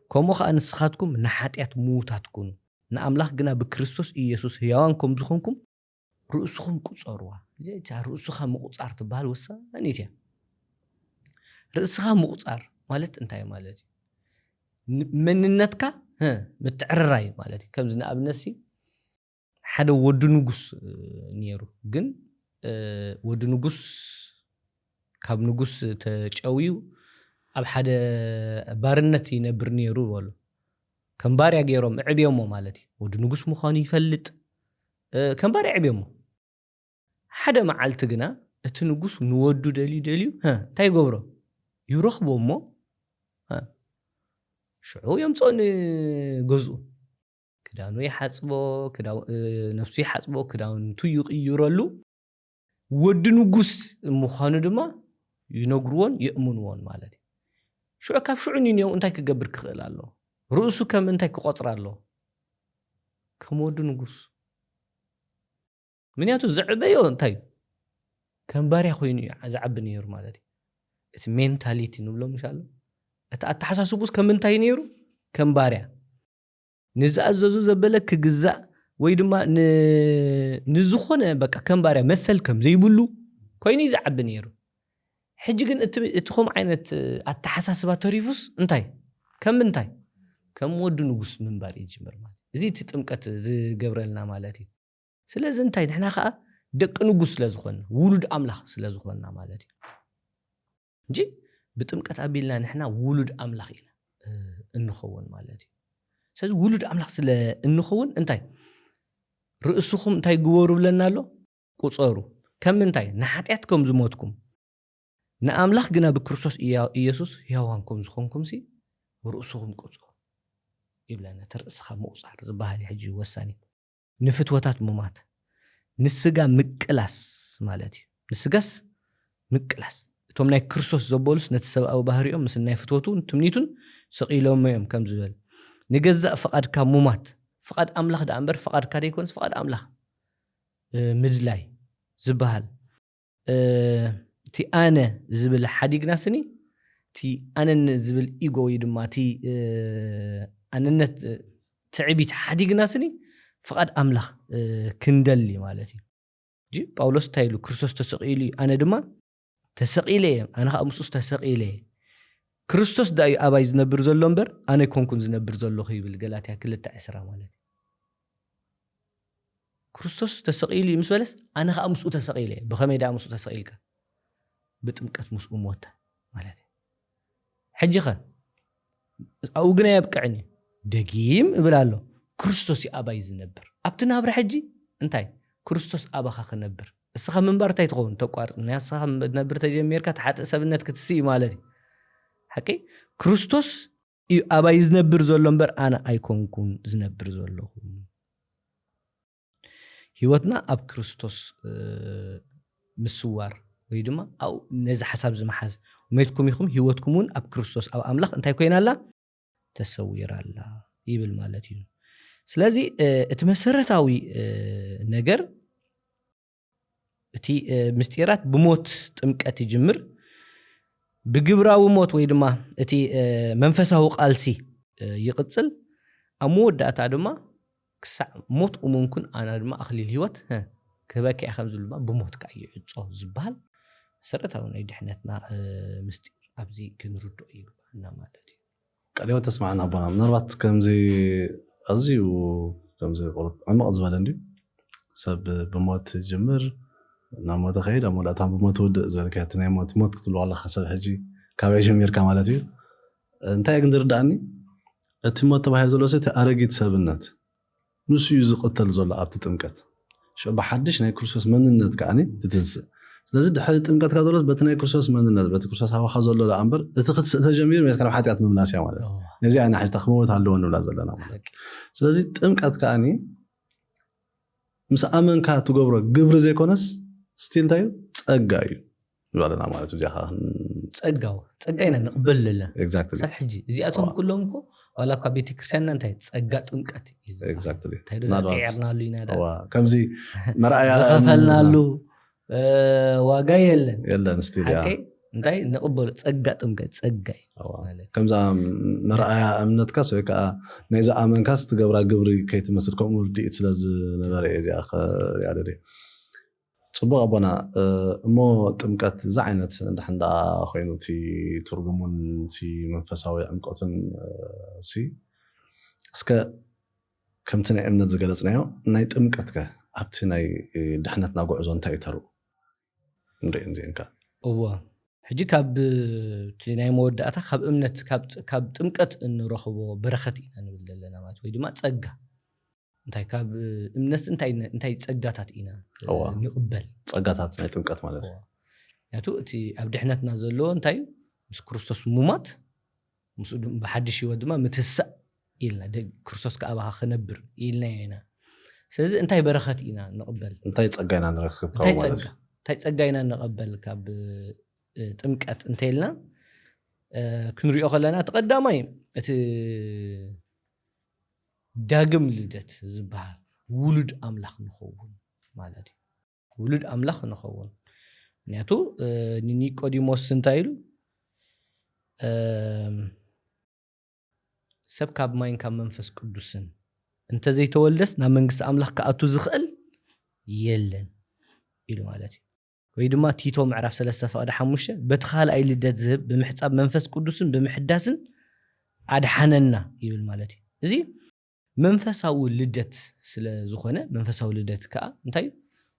كوموخا أنسخاتكم نحاتيات موتات كون نأملاخ قنا بكريستوس إيسوس هيوانكم زخونكم رؤسكم قصروا جاي رؤسها مقصار تبال وسا انيتيا رؤسها مقصار مالت انتاي مالتي مننتك متعرراي مالتي كم زنا ابنسي حدا ود نغس نيرو ግን ود نغس ካብ ንጉስ ተጨዊው ኣብ ሓደ ባርነት ይነብር ነይሩ ወሉ ከም ባርያ ገይሮም ዕብየሞ ማለት ወድ ንጉስ ምዃኑ ይፈልጥ ከም ባርያ ዕብየሞ ሓደ መዓልቲ ግና እቲ ንጉስ ንወዱ ደልዩ እንታይ ገብሮ ይረኽቦሞ ሽዑ የምጾን ገዙ ክዳኑ ይሓጽቦ ክዳው ነፍሱ ይሓጽቦ ክዳውንቱ ይቕይረሉ ወድ ንጉስ ምዃኑ ድማ ይነግሩዎን ይእምኑዎን ማለት ሽዑ ካብ ሽዑ ንኒው እንታይ ክገብር ክኽእል ኣሎ ርእሱ ከም እንታይ ክቆጽር ኣሎ ከም ወድ ንጉስ ምንያቱ ዝዕበዮ እንታይ ከም ባርያ ኮይኑ ዝዓቢ ነይሩ ማለት እቲ ሜንታሊቲ ንብሎ ምሻሎ እቲ ኣተሓሳስቡስ ከም እንታይ ነይሩ ከም ባርያ ንዝኣዘዙ ዘበለ ክግዛእ ወይ ድማ ንዝኾነ በቃ ከም ባርያ መሰል ከም ዘይብሉ ኮይኑ ዝዓቢ ነይሩ ሕጂ ግን እትኹም ዓይነት ኣተሓሳስባ ተሪፉስ እንታይ ከም እንታይ ከም ወድ ንጉስ ምንባር ይጅምር ማለት እዚ እቲ ጥምቀት ዝገብረልና ማለት እዩ ስለዚ እንታይ ንሕና ከዓ ደቂ ንጉስ ስለዝኾነ ውሉድ ኣምላኽ ስለዝኾነና ማለት እዩ እንጂ ብጥምቀት ኣቢልና ንሕና ውሉድ ኣምላኽ ኢና እንኸውን ማለት እዩ ስለዚ ውሉድ ኣምላኽ ስለ እንኸውን እንታይ ርእስኹም እንታይ ግበሩ ብለና ኣሎ ቁፀሩ ከም እንታይ ንሓጢኣት ከም ዝሞትኩም ንኣምላኽ ግና ብክርስቶስ ኢየሱስ ሕያዋንኩም ዝኾንኩም ሲ ርእስኹም ቁፀሩ ይብለና ተርእስኻ ምቁፃር ዝበሃል ሕጂ ወሳኒ ንፍትወታት ሙማት ንስጋ ምቅላስ ማለት እዩ ንስጋስ ምቅላስ እቶም ናይ ክርስቶስ ዘበሉስ ነቲ ሰብኣዊ ባህሪኦም ምስ ናይ ፍትወቱን ትምኒቱን ሰቂሎም እዮም ከም ዝበል ንገዛእ ፍቓድካ ሙማት ፍቓድ ኣምላኽ ዳ እምበር ፍቓድካ ደይኮንስ ፍቓድ ኣምላኽ ምድላይ ዝበሃል እቲ ኣነ ዝብል ሓዲግናስኒ እቲ ኣነን ዝብል ኢጎ ወይ ድማ እቲ ኣነነት ትዕቢት ሓዲግናስኒ ፍቓድ ኣምላኽ ክንደሊ ማለት እዩ ጂ ጳውሎስ ታይሉ ክርስቶስ ተሰቂሉ ኣነ ድማ ተሰቂለ ኣነ ከዓ ምስኡስ ተሰቂለ ክርስቶስ ዳዩ ኣባይ ዝነብር ዘሎ እምበር ኣነ ኮንኩን ዝነብር ዘለኹ ይብል ገላትያ 2:10 ማለት ክርስቶስ ተሰቂሉ ምስ በለስ ኣነ ከዓ ምስኡ ተሰቂለ ብኸመይ ዳ ምስኡ ተሰቂልካ ብጥምቀት ምስኡ ሞተ ማለት እዩ ሕጂ ኸ ኣብኡ ግና የብቅዕኒ ደጊም እብል ኣሎ ክርስቶስ ኣባይ ዝነብር ኣብቲ ናብራ ሕጂ እንታይ ክርስቶስ ኣባኻ ክነብር እስኻ ምንባር እንታይ ትኸውን ተቋርጥ ንስኻ ነብር ተጀሚርካ ተሓጥእ ሰብነት ክትስኢ ማለት እዩ ሓቂ ክርስቶስ ኣባይ ዝነብር ዘሎ እምበር ኣነ ኣይኮንኩን ዝነብር ዘለኹ هيوتنا أب كريستوس مسوار ويدما أو نزع حساب زمحز وميتكم يخم هيوتكمون أب كريستوس أو أملاخ أنت يكوين الله تسوير الله يبل مالتي سلازي اتمسرتاوي نجر تي مستيرات بموت تمكأت جمر بجبراو موت ويدما تي منفسه قالسي يقتل أمود داتا دما كسع موت وممكن أنا دما أخلي الهوت كباكي أخمز دما بموت كأي عصو زبال سرتاو نيدحنتنا مستير أبزي كنردو يقبلنا مالتي قاليو تسمعنا أبونا منربط كمزي أزيو كمزي قرب عمق زبالندي سب بموت جمر نامو تخيل أمو لا تعمل بموت ود زين كاتني موت قتلوا الله خسر حجي كابي جمير كمالتي أنت يقدر دعني التموت تبع هذا لوسة أرجيت سبنات نسي يزقتل زولا أبت تمكت شو بحدش ناي كورسوس من النت كعني تتز لازم دحر تمكت كادولس بتناي كورسوس من النت بت كورسوس هوا خزول لا أمبر تأخذ تجمير ما يتكلم حتى من الناس يا مالك نزي أنا حاجة تخموت هاللون ولا زلنا مالك لازم تمكت كعني مس أمن كاتو جبر زي كونس ستيل تايو تأجايو ولا لا مالك وجاها تأجاينا نقبل له exactly صح حجي زياتهم كلهم كو ولا كبيت كريستيان انت تأجا تنقت exactly تايدو سعرنا له ينادى كم زي مرأي زخفلنا له واقع يلا نستيل حكي انتي نقبل تأجا تنقت تأجاي كم زي مرأي أمنت كاس ويكا نيزا أمن كاس تقبرا قبري كي تمسركم ودي اتسلاز نباري يا أخ يعني دي صبغ أبونا مو تمكت زعينت عند أخوينو تي ترجمون تي منفساوي عمقوتن سي اسكا كم تنا أمنت زجلسناه ناي تمكتك أبتي ناي دحنتنا قعزون تايترو نري إنزين كا هو حجي كاب تناي مودعتا كاب أمنت كاب تمكت إنه رخبو برختي أنا بدل لنا ما تويدو ما تسجع انتي كاب امنس انتي تصقاتات اينا نقبل تصقاتات ناي تمكت مالت ياتو تي ابدحنتنا زلو انتي مس كريستوس مومات مس بحدش يودما متسع إلنا دي كريستوس كابها خنبر إلنا هنا سلازي انتي برخات اينا نقبل انتي تصقاينا نرخب كاو مالت انتي تصقاينا نقبل كاب تمكت انتي لنا كنريو خلنا تقداماي داقم لدت زبها ولد أملاخ نخون مالدي ولد أملاخ نخون نياتو نيكوديموس سنتايل سب كاب ماين كاب منفس قدوسن انت زي تولدس نا منغس أملاخ كأتو زخل يلن إلو مالدي ويدما تيتو معرف سلسة فقد حموشة بتخال أي لدت زهب بمحساب منفس قدوسن بمحداسن عاد حننا يبل مالدي زي منفساو لدت سلا زخونه منفساو لدت كا انتي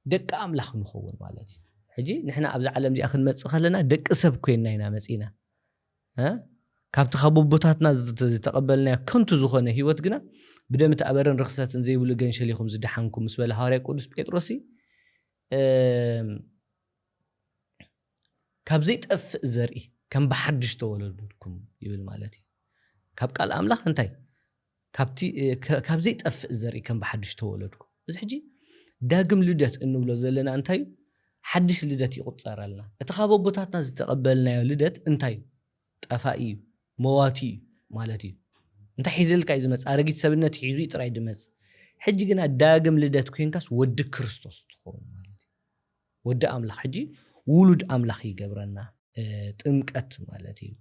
دق املاخ نخون مالتي حجي نحنا ابز عالم دي اخن مص خلنا دق سب كوينا هنا مصينا ها كاب تخببوتاتنا تقبلنا كنت زخونه هيوت غنا بدم تابرن رخصتن زي بلو غنشليكم زدحنكم مسبل حواري قدس بيتروسي كاب زي طف زري كم بحدش تولدكم يبل مالتي كاب قال املاخ انتي كاب زي طف زري كم بحدش تولدكم بس حجي داقم لدت انه بلو زلنا انتي حدش لدت يقصر لنا اتخاببوتاتنا زتقبلنا لدت انتي طفاي مواتي مالتي انت حيزلك اذا مص ارغيت سبنت حيزو يطراي دمص حجي غنا داقم لدت كوينكاس ود كريستوس تخون مالتي ود املاح حجي ولد املاح يغبرنا ጥምቀት مالتي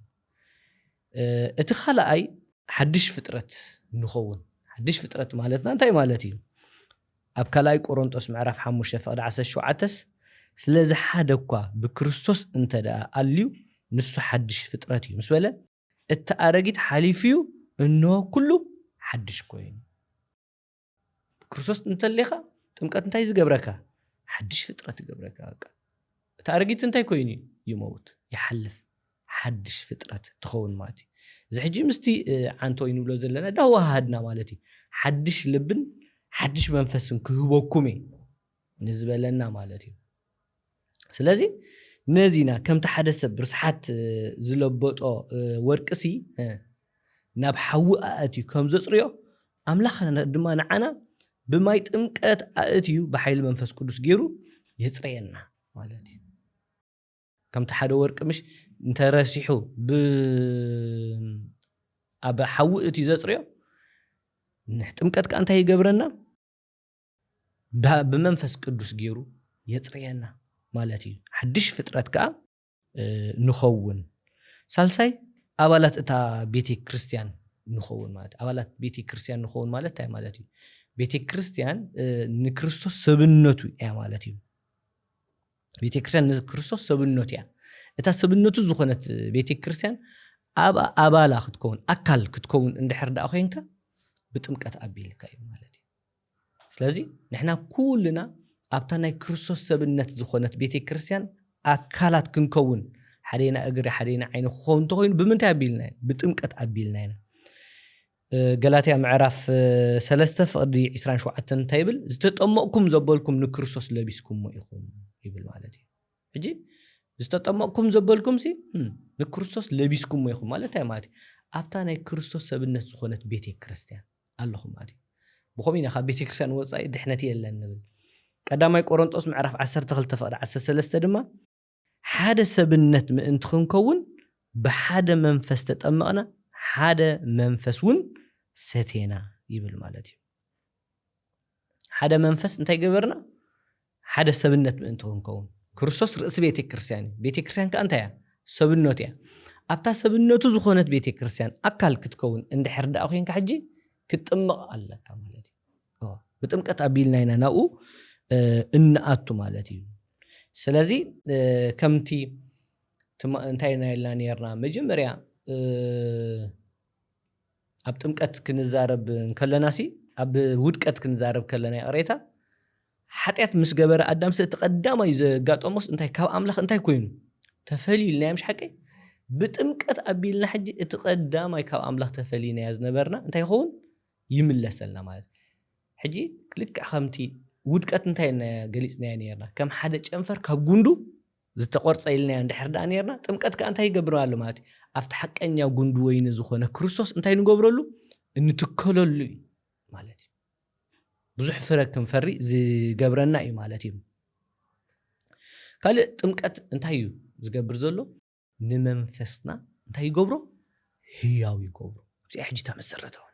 اتخلأي حدش فطرت نخون حدش فطرت مالتنا انتي مالتي ابكلاي قرنطوس معرف 5 فقد 17 سلازي حدكوا بكريستوس انت دا قاليو نسو حدش فطرتي مس بلا التارجيت حليفيو انه كله حدش كوين كريستوس انت ليخا ጥምቀት انتي زغبركا حدش فطرت غبركا تارجيت انتي كويني يموت يحلف حدش فطرت تخون ماتي زحجي مستي عنتو ينبلو زلنا دا وهادنا مالتي حدش لبن حدش منفسن كهبوكمي نزبلنا مالتي سلازي نزينا كم تحدث برسحات زلبطو ورقسي ناب حوقاتي كم زصريو املاخنا دما نعنا ብማይ ጥምቀት ኣእትዩ ብሓይሊ መንፈስ ቅዱስ ገይሩ የጽረየና ማለት እዩ ከምቲ ሓደ ወርቂ ምሽ እንተረሲሑ ኣብ ሓዊ እቲ ዘጽረዮ ጥምቀት ከ እንታይ ይገብረና ብመንፈስ ቅዱስ ገይሩ የጽረየና ማለት እዩ ሓድሽ ፍጥረት ከ ንኸውን ሳልሳይ ኣባላት እታ ቤተ ክርስቲያን ንኸውን ማለት ኣባላት ቤተ ክርስቲያን ንኸውን ማለት እንታይ ማለት እዩ ቤተ ክርስቲያን ንክርስቶስ ሰብነቱ እያ ማለት እዩ ቤተ ክርስቲያን ንክርስቶስ ሰብነቱ እያ እታ ሰብነቱ ዝኾነት ቤተ ክርስቲያን ኣባላ ክትከውን ኣካል ክትከውን እንድሕር ዳኣ ኮይንካ ብጥምቀት ኣቢልካ እዩ ማለት እዩ ስለዚ ንሕና ኩልና ኣብታ ናይ ክርስቶስ ሰብነት ዝኾነት ቤተ ክርስቲያን ኣካላት ክንከውን ሓደና እግሪ ሓደና ዓይኒ ክኸውን ተኮይኑ ብምንታይ ኣቢልና ብጥምቀት ኣቢልና ኢና ገላትያ ምዕራፍ 3 ፍቅዲ 27 እንታይ ይብል ዝተጠመቅኩም ዘበልኩም ንክርስቶስ ለቢስኩም ኢኹም ይብል ማለት እዩ ሕጂ ዝተጠመቅኩም ዘበልኩም ሲ ንክርስቶስ ለቢስኩም ኢኹም ማለት እንታይ ማለት ኣብታ ናይ ክርስቶስ ሰብነት ዝኾነት ቤተ ክርስቲያን ኣለኹም ማለት እዩ ብኸመይ ኢና ካብ ቤተ ክርስቲያን ወፃኢ ድሕነት የለን ንብል ቀዳማይ ቆሮንጦስ ምዕራፍ 12 ፍቅዲ 13 ድማ ሓደ ሰብነት ምእንቲ ክንከውን ብሓደ መንፈስ ተጠመቕና ሓደ መንፈስ ውን ሰቴና ይብል ማለት እዩ ሓደ መንፈስ እንታይ ገበርና ሓደ ሰብነት ምእንቲ ክንከውን ክርስቶስ ርእሲ ቤተ ክርስቲያን ቤተ ክርስቲያን ከ እንታይ እያ ሰብነት እያ ኣብታ ሰብነቱ ዝኾነት ቤተ ክርስቲያን ኣካል ክትከውን እንድሕር ዳኣ ኮይንካ ሕጂ ክትጥምቕ ኣለካ ማለት እዩ ብጥምቀት ኣቢልና ኢና ናብኡ እንኣቱ ማለት እዩ ስለዚ ከምቲ እንታይ ናይልና ነርና መጀመርያ ኣብ ጥምቀት ክንዛረብ ከለናሲ ኣብ ውድቀት ክንዛረብ ከለና ቅሬታ ሓጢያት ምስ ገበረ ኣዳም ተቀዳማይ ዘጋጠሞስ እንታይ ካብ ኣምላኽ እንታይ ኮይኑ ተፈልዩልና ምሽ ሓቂ ብጥምቀት ኣቢልና ሕጂ እቲ ቀዳማይ ካብ ኣምላኽ ተፈልዩና ዝነበርና እንታይ ይኸውን ይምለሰልና ማለት ሕጂ ልክዕ ከምቲ ውድቀት እንታይ ገሊጽና ነርና ከም ሓደ ጨንፈር ካብ ጉንዱ ዝተቆርጸ ኢልና እንድሕር ዳኣ ነርና ጥምቀት ከ እንታይ ይገብር ኣሎ ማለት ኣብቲ ሓቀኛ ጉንዱ ወይኒ ዝኾነ ክርስቶስ እንታይ ንገብረሉ እንትከለሉ ማለት እዩ ብዙሕ ፍረ ክንፈሪ ዝገብረና እዩ ማለት እዩ ካልእ ጥምቀት እንታይ እዩ ዝገብር ዘሎ ንመንፈስና እንታይ ይገብሮ ህያው ይገብሮ እዚ ሕጂ ተመሰረተው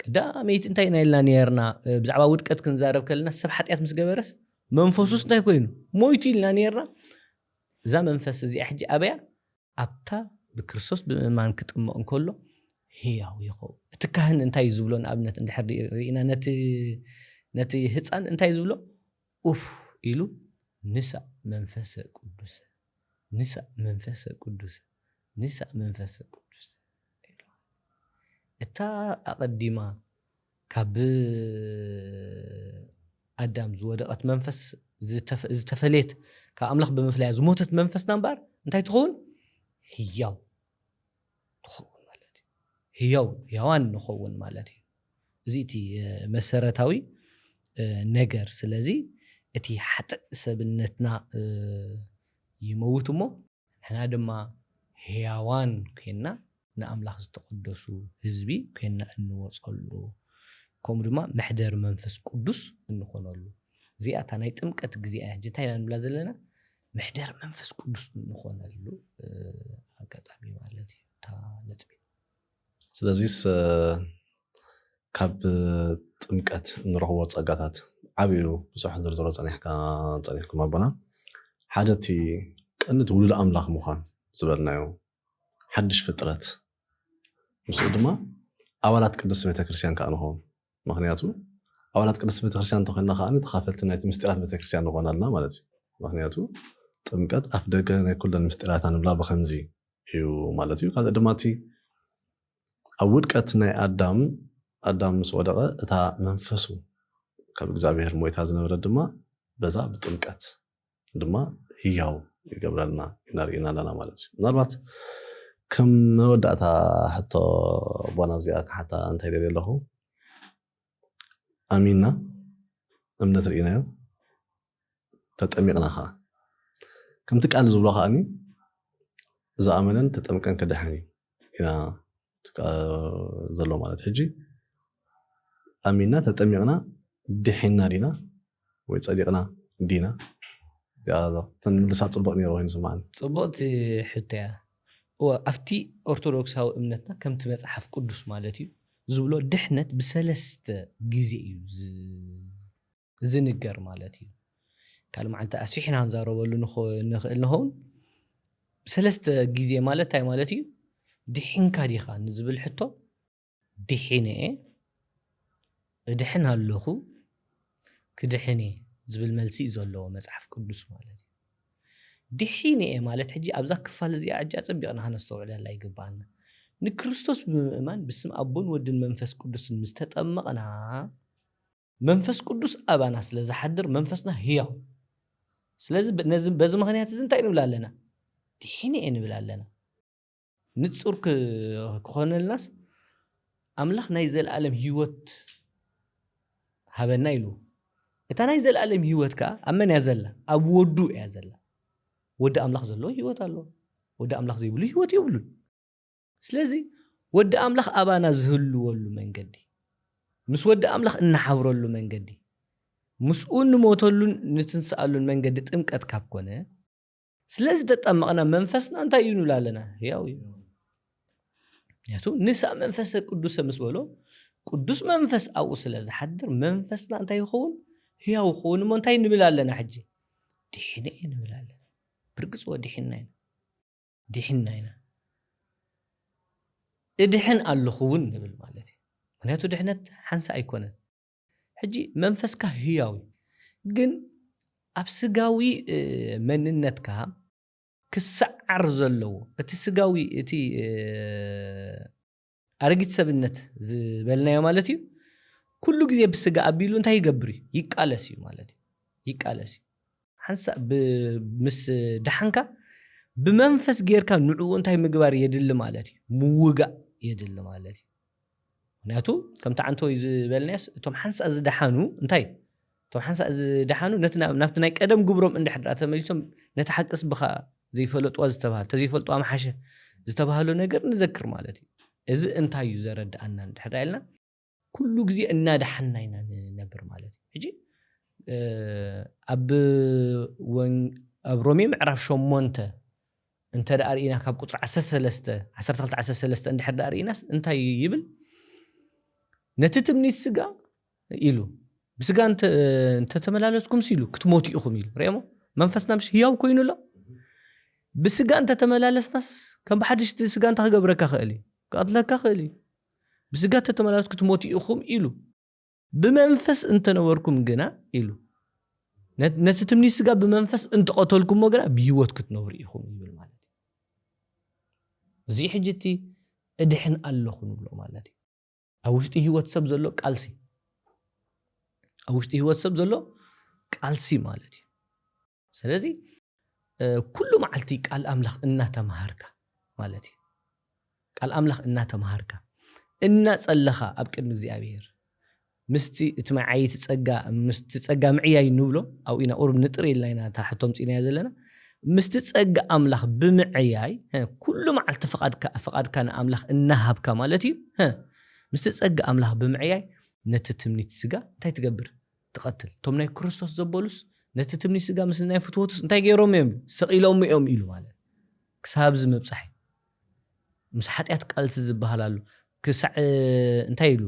ቀዳመይት እንታይ ናይልና ነርና ብዛዕባ ውድቀት ክንዛረብ ከለና ሰብ ሓጢያት ምስ ገበረስ መንፈሱስ እንታይ ኮይኑ ሞይቱ ኢልና ነርና እዛ መንፈስ እዚኣ ሕጂ ኣበያ ኣብታ ብክርስቶስ ብምእማን ክጥምቕ እንከሎ ህያው ይኸውን እቲ ካህን እንታይ ዝብሎ ንኣብነት እንድሕር ርኢና ነቲ ህፃን እንታይ ዝብሎ ኡፍ ኢሉ ንሳእ መንፈስ ቅዱስ ንሳእ መንፈስ ቅዱስ ንሳእ መንፈስ ቅዱስ እታ ኣቀዲማ ካብ ኣዳም ዝወደቐት መንፈስ ዝተፈለየት ካብ ኣምላኽ ብምፍላያ ዝሞተት መንፈስና እምበር እንታይ ትኸውን ህያው ትኸውን ማለት እዩ ህያዋን ንኸውን ማለት እዩ እዚ እቲ መሰረታዊ ነገር ስለዚ እቲ ሓጥእ ሰብነትና ይመውት እሞ ንሕና ድማ ህያዋን ኮይና ንኣምላኽ ዝተቀደሱ ህዝቢ ኮይና እንወፀሉ ከምኡ ድማ መሕደር መንፈስ ቅዱስ እንኾነሉ እዚኣታ ናይ ጥምቀት ግዜኣ ሕጂ እንታይ ኢና ንብላ ዘለና መሕደር መንፈስ ቅዱስ እንኾነሉ ኣጋጣሚ ማለት እዩ እታ ነጥቢ ስለዚ ካብ ጥምቀት እንረኽቦ ፀጋታት ዓብዩ ብዙሕ ዝርዝሮ ፀኒሕኩም ኣቦና ሓደ እቲ ቀንዲ ውሉድ ኣምላኽ ምዃን ዝበልናዮ ሓድሽ ፍጥረት ምስኡ ድማ ኣባላት ቅድስቲ ቤተክርስትያን ከዓ ንኸውን ምክንያቱ ኣባላት ቅድስቲ ቤተክርስትያን ተኾይንና ከዓ ተኻፈልቲ ናይቲ ምስጢራት ቤተክርስትያን ንኾን ኣለና ማለት እዩ ምክንያቱ ጥምቀት ኣፍ ደገ ናይ ኩለን ምስጢራት ንብላ ብከምዚ እዩ ማለት እዩ ካልእ ድማ እቲ ኣብ ውድቀት ናይ ኣዳም ምስ ወደቐ እታ መንፈሱ ካብ እግዚኣብሔር ሞይታ ዝነበረት ድማ በዛ ብጥምቀት ድማ ህያው ይገብረልና ይናርኢና ኣለና ማለት እዩ ምናልባት ከም መወዳእታ ሕቶ ቦና ብዚኣ ሓታ እንታይ ደልየ ኣለኹ ኣሚንና እምነት ርኢናዮ ተጠሚቕና ከዓ ከምቲ ቃል ዝብሎ ከዓኒ ዝኣመነን ተጠምቀን ክድሕን ኢና ዘሎ ማለት ሕጂ ኣሚንና ተጠሚቕና ድሒና ዲና ወይ ጸዲቕና ዲና ተንምልሳት ጽቡቕ ነይሩ ኮይኑ ስማዕኒ ጽቡቕቲ ሕተያ ኣፍቲ ኦርቶዶክሳዊ እምነትና ከምቲ መጽሓፍ ቅዱስ ማለት እዩ ዝብሎ ድሕነት ብሰለስተ ግዜ እዩ ዝንገር ማለት እዩ ካልእ መዓልቲ ኣስፊሕና ንዛረበሉ ንኽእል ንኸውን ብሰለስተ ግዜ ማለት እንታይ ማለት እዩ ድሒንካ ዲኻ ንዝብል ሕቶ ድሒነ እድሕን ኣለኹ ክድሕኔ ዝብል መልሲ እዩ ዘለዎ መጽሓፍ ቅዱስ ማለት እዩ ድሒነ ማለት ሕጂ ኣብዛ ክፋል እዚኣ ዕጃ ፀቢቕና ክነስተውዕለላ ይግባአና ንክርስቶስ ብምእማን ብስም ኣቦን ወድን መንፈስ ቅዱስን ምስተጠመቕና መንፈስ ቅዱስ ኣባና ስለ ዝሓድር መንፈስና ህያው ስለዚ በዚ ምክንያት እዚ እንታይ ንብል ኣለና ድሒነ ንብል ኣለና ንጹር ክኾነልናስ ኣምላኽ ናይ ዘለዓለም ህይወት ሃበና ኢሉ እታ ናይ ዘለዓለም ህይወት ከዓ ኣብ መን እያ ዘላ ኣብ ወዱ እያ ዘላ ወዲ ኣምላኽ ዘሎ ህይወት ኣሎ ወዲ ኣምላኽ ዘይብሉ ህይወት የብሉ ስለዚ ወዲ ኣምላኽ ኣባና ዝህልወሉ መንገዲ ምስ ወዲ ኣምላኽ እናሓብረሉ መንገዲ ምስኡ ንሞተሉን ንትንስኣሉን መንገዲ ጥምቀት ካብ ኮነ ስለዚ ተጠመቕና መንፈስና እንታይ እዩ ንብል ኣለና ህያው እዩ ያቱ ንሳ መንፈስ ቅዱስ ምስ በሎ ቅዱስ መንፈስ ኣብኡ ስለ ዝሓድር መንፈስና እንታይ ይኸውን ህያው ይኸውን እሞ እንታይ ንብል ኣለና ሕጂ ድሒነ ንብል ኣለና ብርግጽ ድሒና ኢና እድሕን ኣለኹውን ንብል ማለት እዩ ምክንያቱ ድሕነት ሓንሳ ኣይኮነን ሕጂ መንፈስካ ህያው ግን ኣብ ስጋዊ መንነትካ ክሰዓር ዘለዎ እቲ ስጋዊ እቲ ኣረጊት ሰብነት ዝበልናዮ ማለት እዩ ኩሉ ግዜ ብስጋ ኣቢሉ እንታይ ይገብር ይቃለስ እዩ ማለት እዩ ይቃለስ እዩ ሓንሳ ምስ ደሓንካ ብመንፈስ ጌርካ ንዕኡ እንታይ ምግባር የድሊ ማለት እዩ ምውጋእ የድሊ ማለት እዩ ምክንያቱ ከምቲ ዓንቶ ዝበልናስ እቶም ሓንሳ ዝደሓኑ እንታይ እቶም ሓንሳ ዝደሓኑ ናብቲ ናይ ቀደም ግብሮም እንድሕር ተመሊሶም ነቲ ሓቅስ ብኻ ዘይፈለጥዋ ዝተባሃለ ተዘይፈልጥዋ መሓሸ ዝተባሃሉ ነገር ንዘክር ማለት እዩ እዚ እንታይ እዩ ዘረዳእና እንድሕር ኢልና ኩሉ ግዜ እናደሓና ኢና ነብር ማለት እዩ ሕጂ ኣብ ሮሜ ምዕራፍ 8 እንተ ዳርኢና ካብ ቁጥሪ 12-13 እንድሕር ዳርኢናስ እንታይ ይብል ነቲ ትምኒት ስጋ ኢሉ ብስጋ እንተ ተመላለስኩም ሲሉ ክትሞቱ ኢኹም ኢሉ ርኤሞ መንፈስና ምሽ ህያው ኮይኑ ኣሎ ብስጋ እንተ ተመላለስናስ ከም ብሓድሽቲ ስጋ እንተ ክገብረካ ክእል ክቀትለካ ክእል ብስጋ እንተ ተመላለስኩም ክትሞቱ ኢኹም ኢሉ ብመንፈስ እንተ ነበርኩም ግና ኢሉ ነቲ ትምኒት ስጋ ብመንፈስ እንትቀተልኩም ግና ብህይወት ክትነብሩ ኢኹም ይብል ማለት እዩ እዚ ሕጂቲ እድሕን ኣለኹ ንብሎ ማለት እዩ ኣብ ውሽጢ ህይወት ሰብ ዘሎ ቃልሲ ኣብ ውሽጢ ህይወት ሰብ ዘሎ ቃልሲ ማለት እዩ ስለዚ ኩሉ መዓልቲ ቃል ኣምላኽ እናተማሃርካ ማለት እዩ ቃል ኣምላኽ እናተማሃርካ እናጸለኻ ኣብ ቅድሚ እግዚአብሔር ምስቲ እቲ መዓይቲ ጸጋ ምዕያይ ንብሎ ኣብ ኢና ቁርብ ንጥር ኢልና ታሕቶም ጽና ዘለና ምስቲ ጸጋ ኣምላኽ ብምዕያይ ኩሉ መዓልቲ ፍቃድካ ንኣምላኽ እናሃብካ ማለት እዩ ምስቲ ጸጋ ኣምላኽ ብምዕያይ ነቲ ትምኒት ስጋ እንታይ ትገብር ትቀትል ቶም ናይ ክርስቶስ ዘበሉስ ነቲ ትምኒት ስጋ ምስ ናይ ፍትወቱስ እንታይ ገይሮም እዮም ሰቂሎም እዮም ኢሉ ማለት ክሳብ ዝምብጻሕ ምስ ሓጢያት ቃልሲ ዝበሃላሉ ክሳዕ እንታይ ኢሉ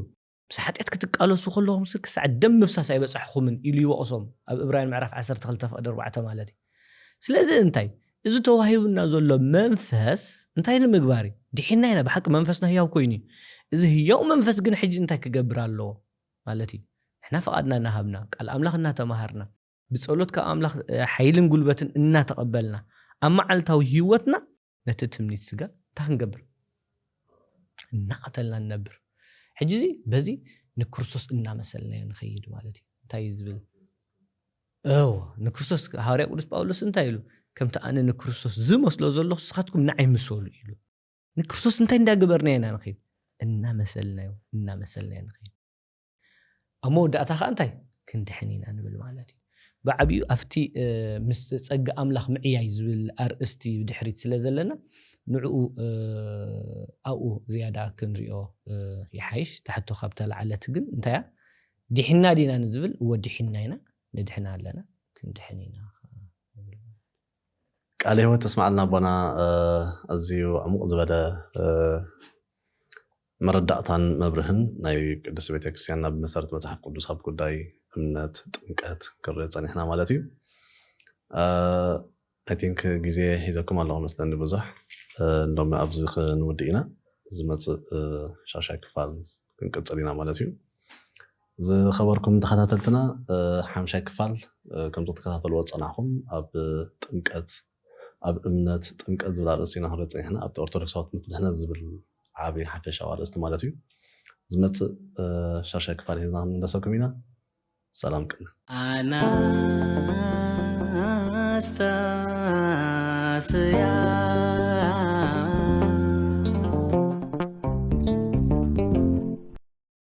ምስ ሓጢያት ክትቃለሱ ከለኹም ክሳዕ ደም ምፍሳስ ኣይበጻሕኹምን ኢሉ ይወቅሶም ኣብ ዕብራውያን ምዕራፍ 12:4 ማለት እዩ ስለዚ እንታይ እዚ ተዋሂብና ዘሎ መንፈስ እንታይ ንምግባር ድሒና ኢና ብሓቂ መንፈስና ህያው ኮይኑ እዚ ህያው መንፈስ ግን ሕጂ እንታይ ክገብር ኣለዎ ማለት እዩ ንሕና ፈቃድና እናሃብና ቃል ኣምላኽ እናተማሃርና ብጸሎት ካብ ኣምላኽ ሓይልን ጉልበትን እናተቐበልና ኣብ መዓልታዊ ህይወትና ነቲ ትምኒት ስጋ እንታይ ክንገብር እናቀተልና ነብር ሕጂ በዚ ንክርስቶስ እናመሰልና ንኸይድ ማለት እዩ እንታይ ዝብል ንክርስቶስ ሐዋርያ ቅዱስ ጳውሎስ እንታይ ኢሉ ከምቲ ኣነ ንክርስቶስ ዝመስሎ ዘለኹ ንስኻትኩም ንዓይ ምሰሉ ኢሉ ንክርስቶስ እንታይ እንዳገበርና ኢና ንኸይድ እናመሰልናዮ ንኸይድ ኣብ መወዳእታ ከዓ እንታይ ክንድሕን ኢና ንብል ማለት እዩ ብዓብዩ ኣፍቲ ምስ ጸጋ ኣምላኽ ምዕያይ ዝብል ኣርእስቲ ድሕሪት ስለ ዘለና ንዕኡ ኣብኡ ዝያዳ ክንሪኦ ይሓይሽ ታሕቶ ካብ ተላዓለት ግን እንታያ ድሕና ዲና ንዝብል ወድሕና ኢና ንድሕና ኣለና ክንድሕኒና ቃል ህይወት ተስማዕልና ቦና ኣዝዩ ዕሙቕ ዝበለ መረዳእታን መብርህን ናይ ቅዱስ ቤተክርስትያንና ብመሰረት መጽሓፍ ቅዱስ ኣብ ጉዳይ እምነት ጥምቀት ክርእ ፀኒሕና ማለት እዩ I think ግዜ ሒዘኩም ኣለኹ መስለኒ ብዙሕ እንደውም ኣብዚ ክንውድእ ኢና ዝመፅእ ሻሻይ ክፋል ክንቅፅል ኢና ማለት እዩ ዝኸበርኩም ተኸታተልትና ሓምሻይ ክፋል ከም ትከታተልዎ ፀናሕኩም ኣብ ጥምቀት ኣብ እምነት ጥምቀት ዝብል ኣርእስቲ ኢና ክንሪኢ ፀኒሕና ኣብቲ ኦርቶዶክሳዊት ምትድሕነት ዝብል ዓብይ ሓፈሻዊ ኣርእስቲ ማለት እዩ ዝመፅእ ሻሻይ ክፋል ሒዝና ክንምለሰኩም ኢና ሰላም ቅና ኣናስታስያ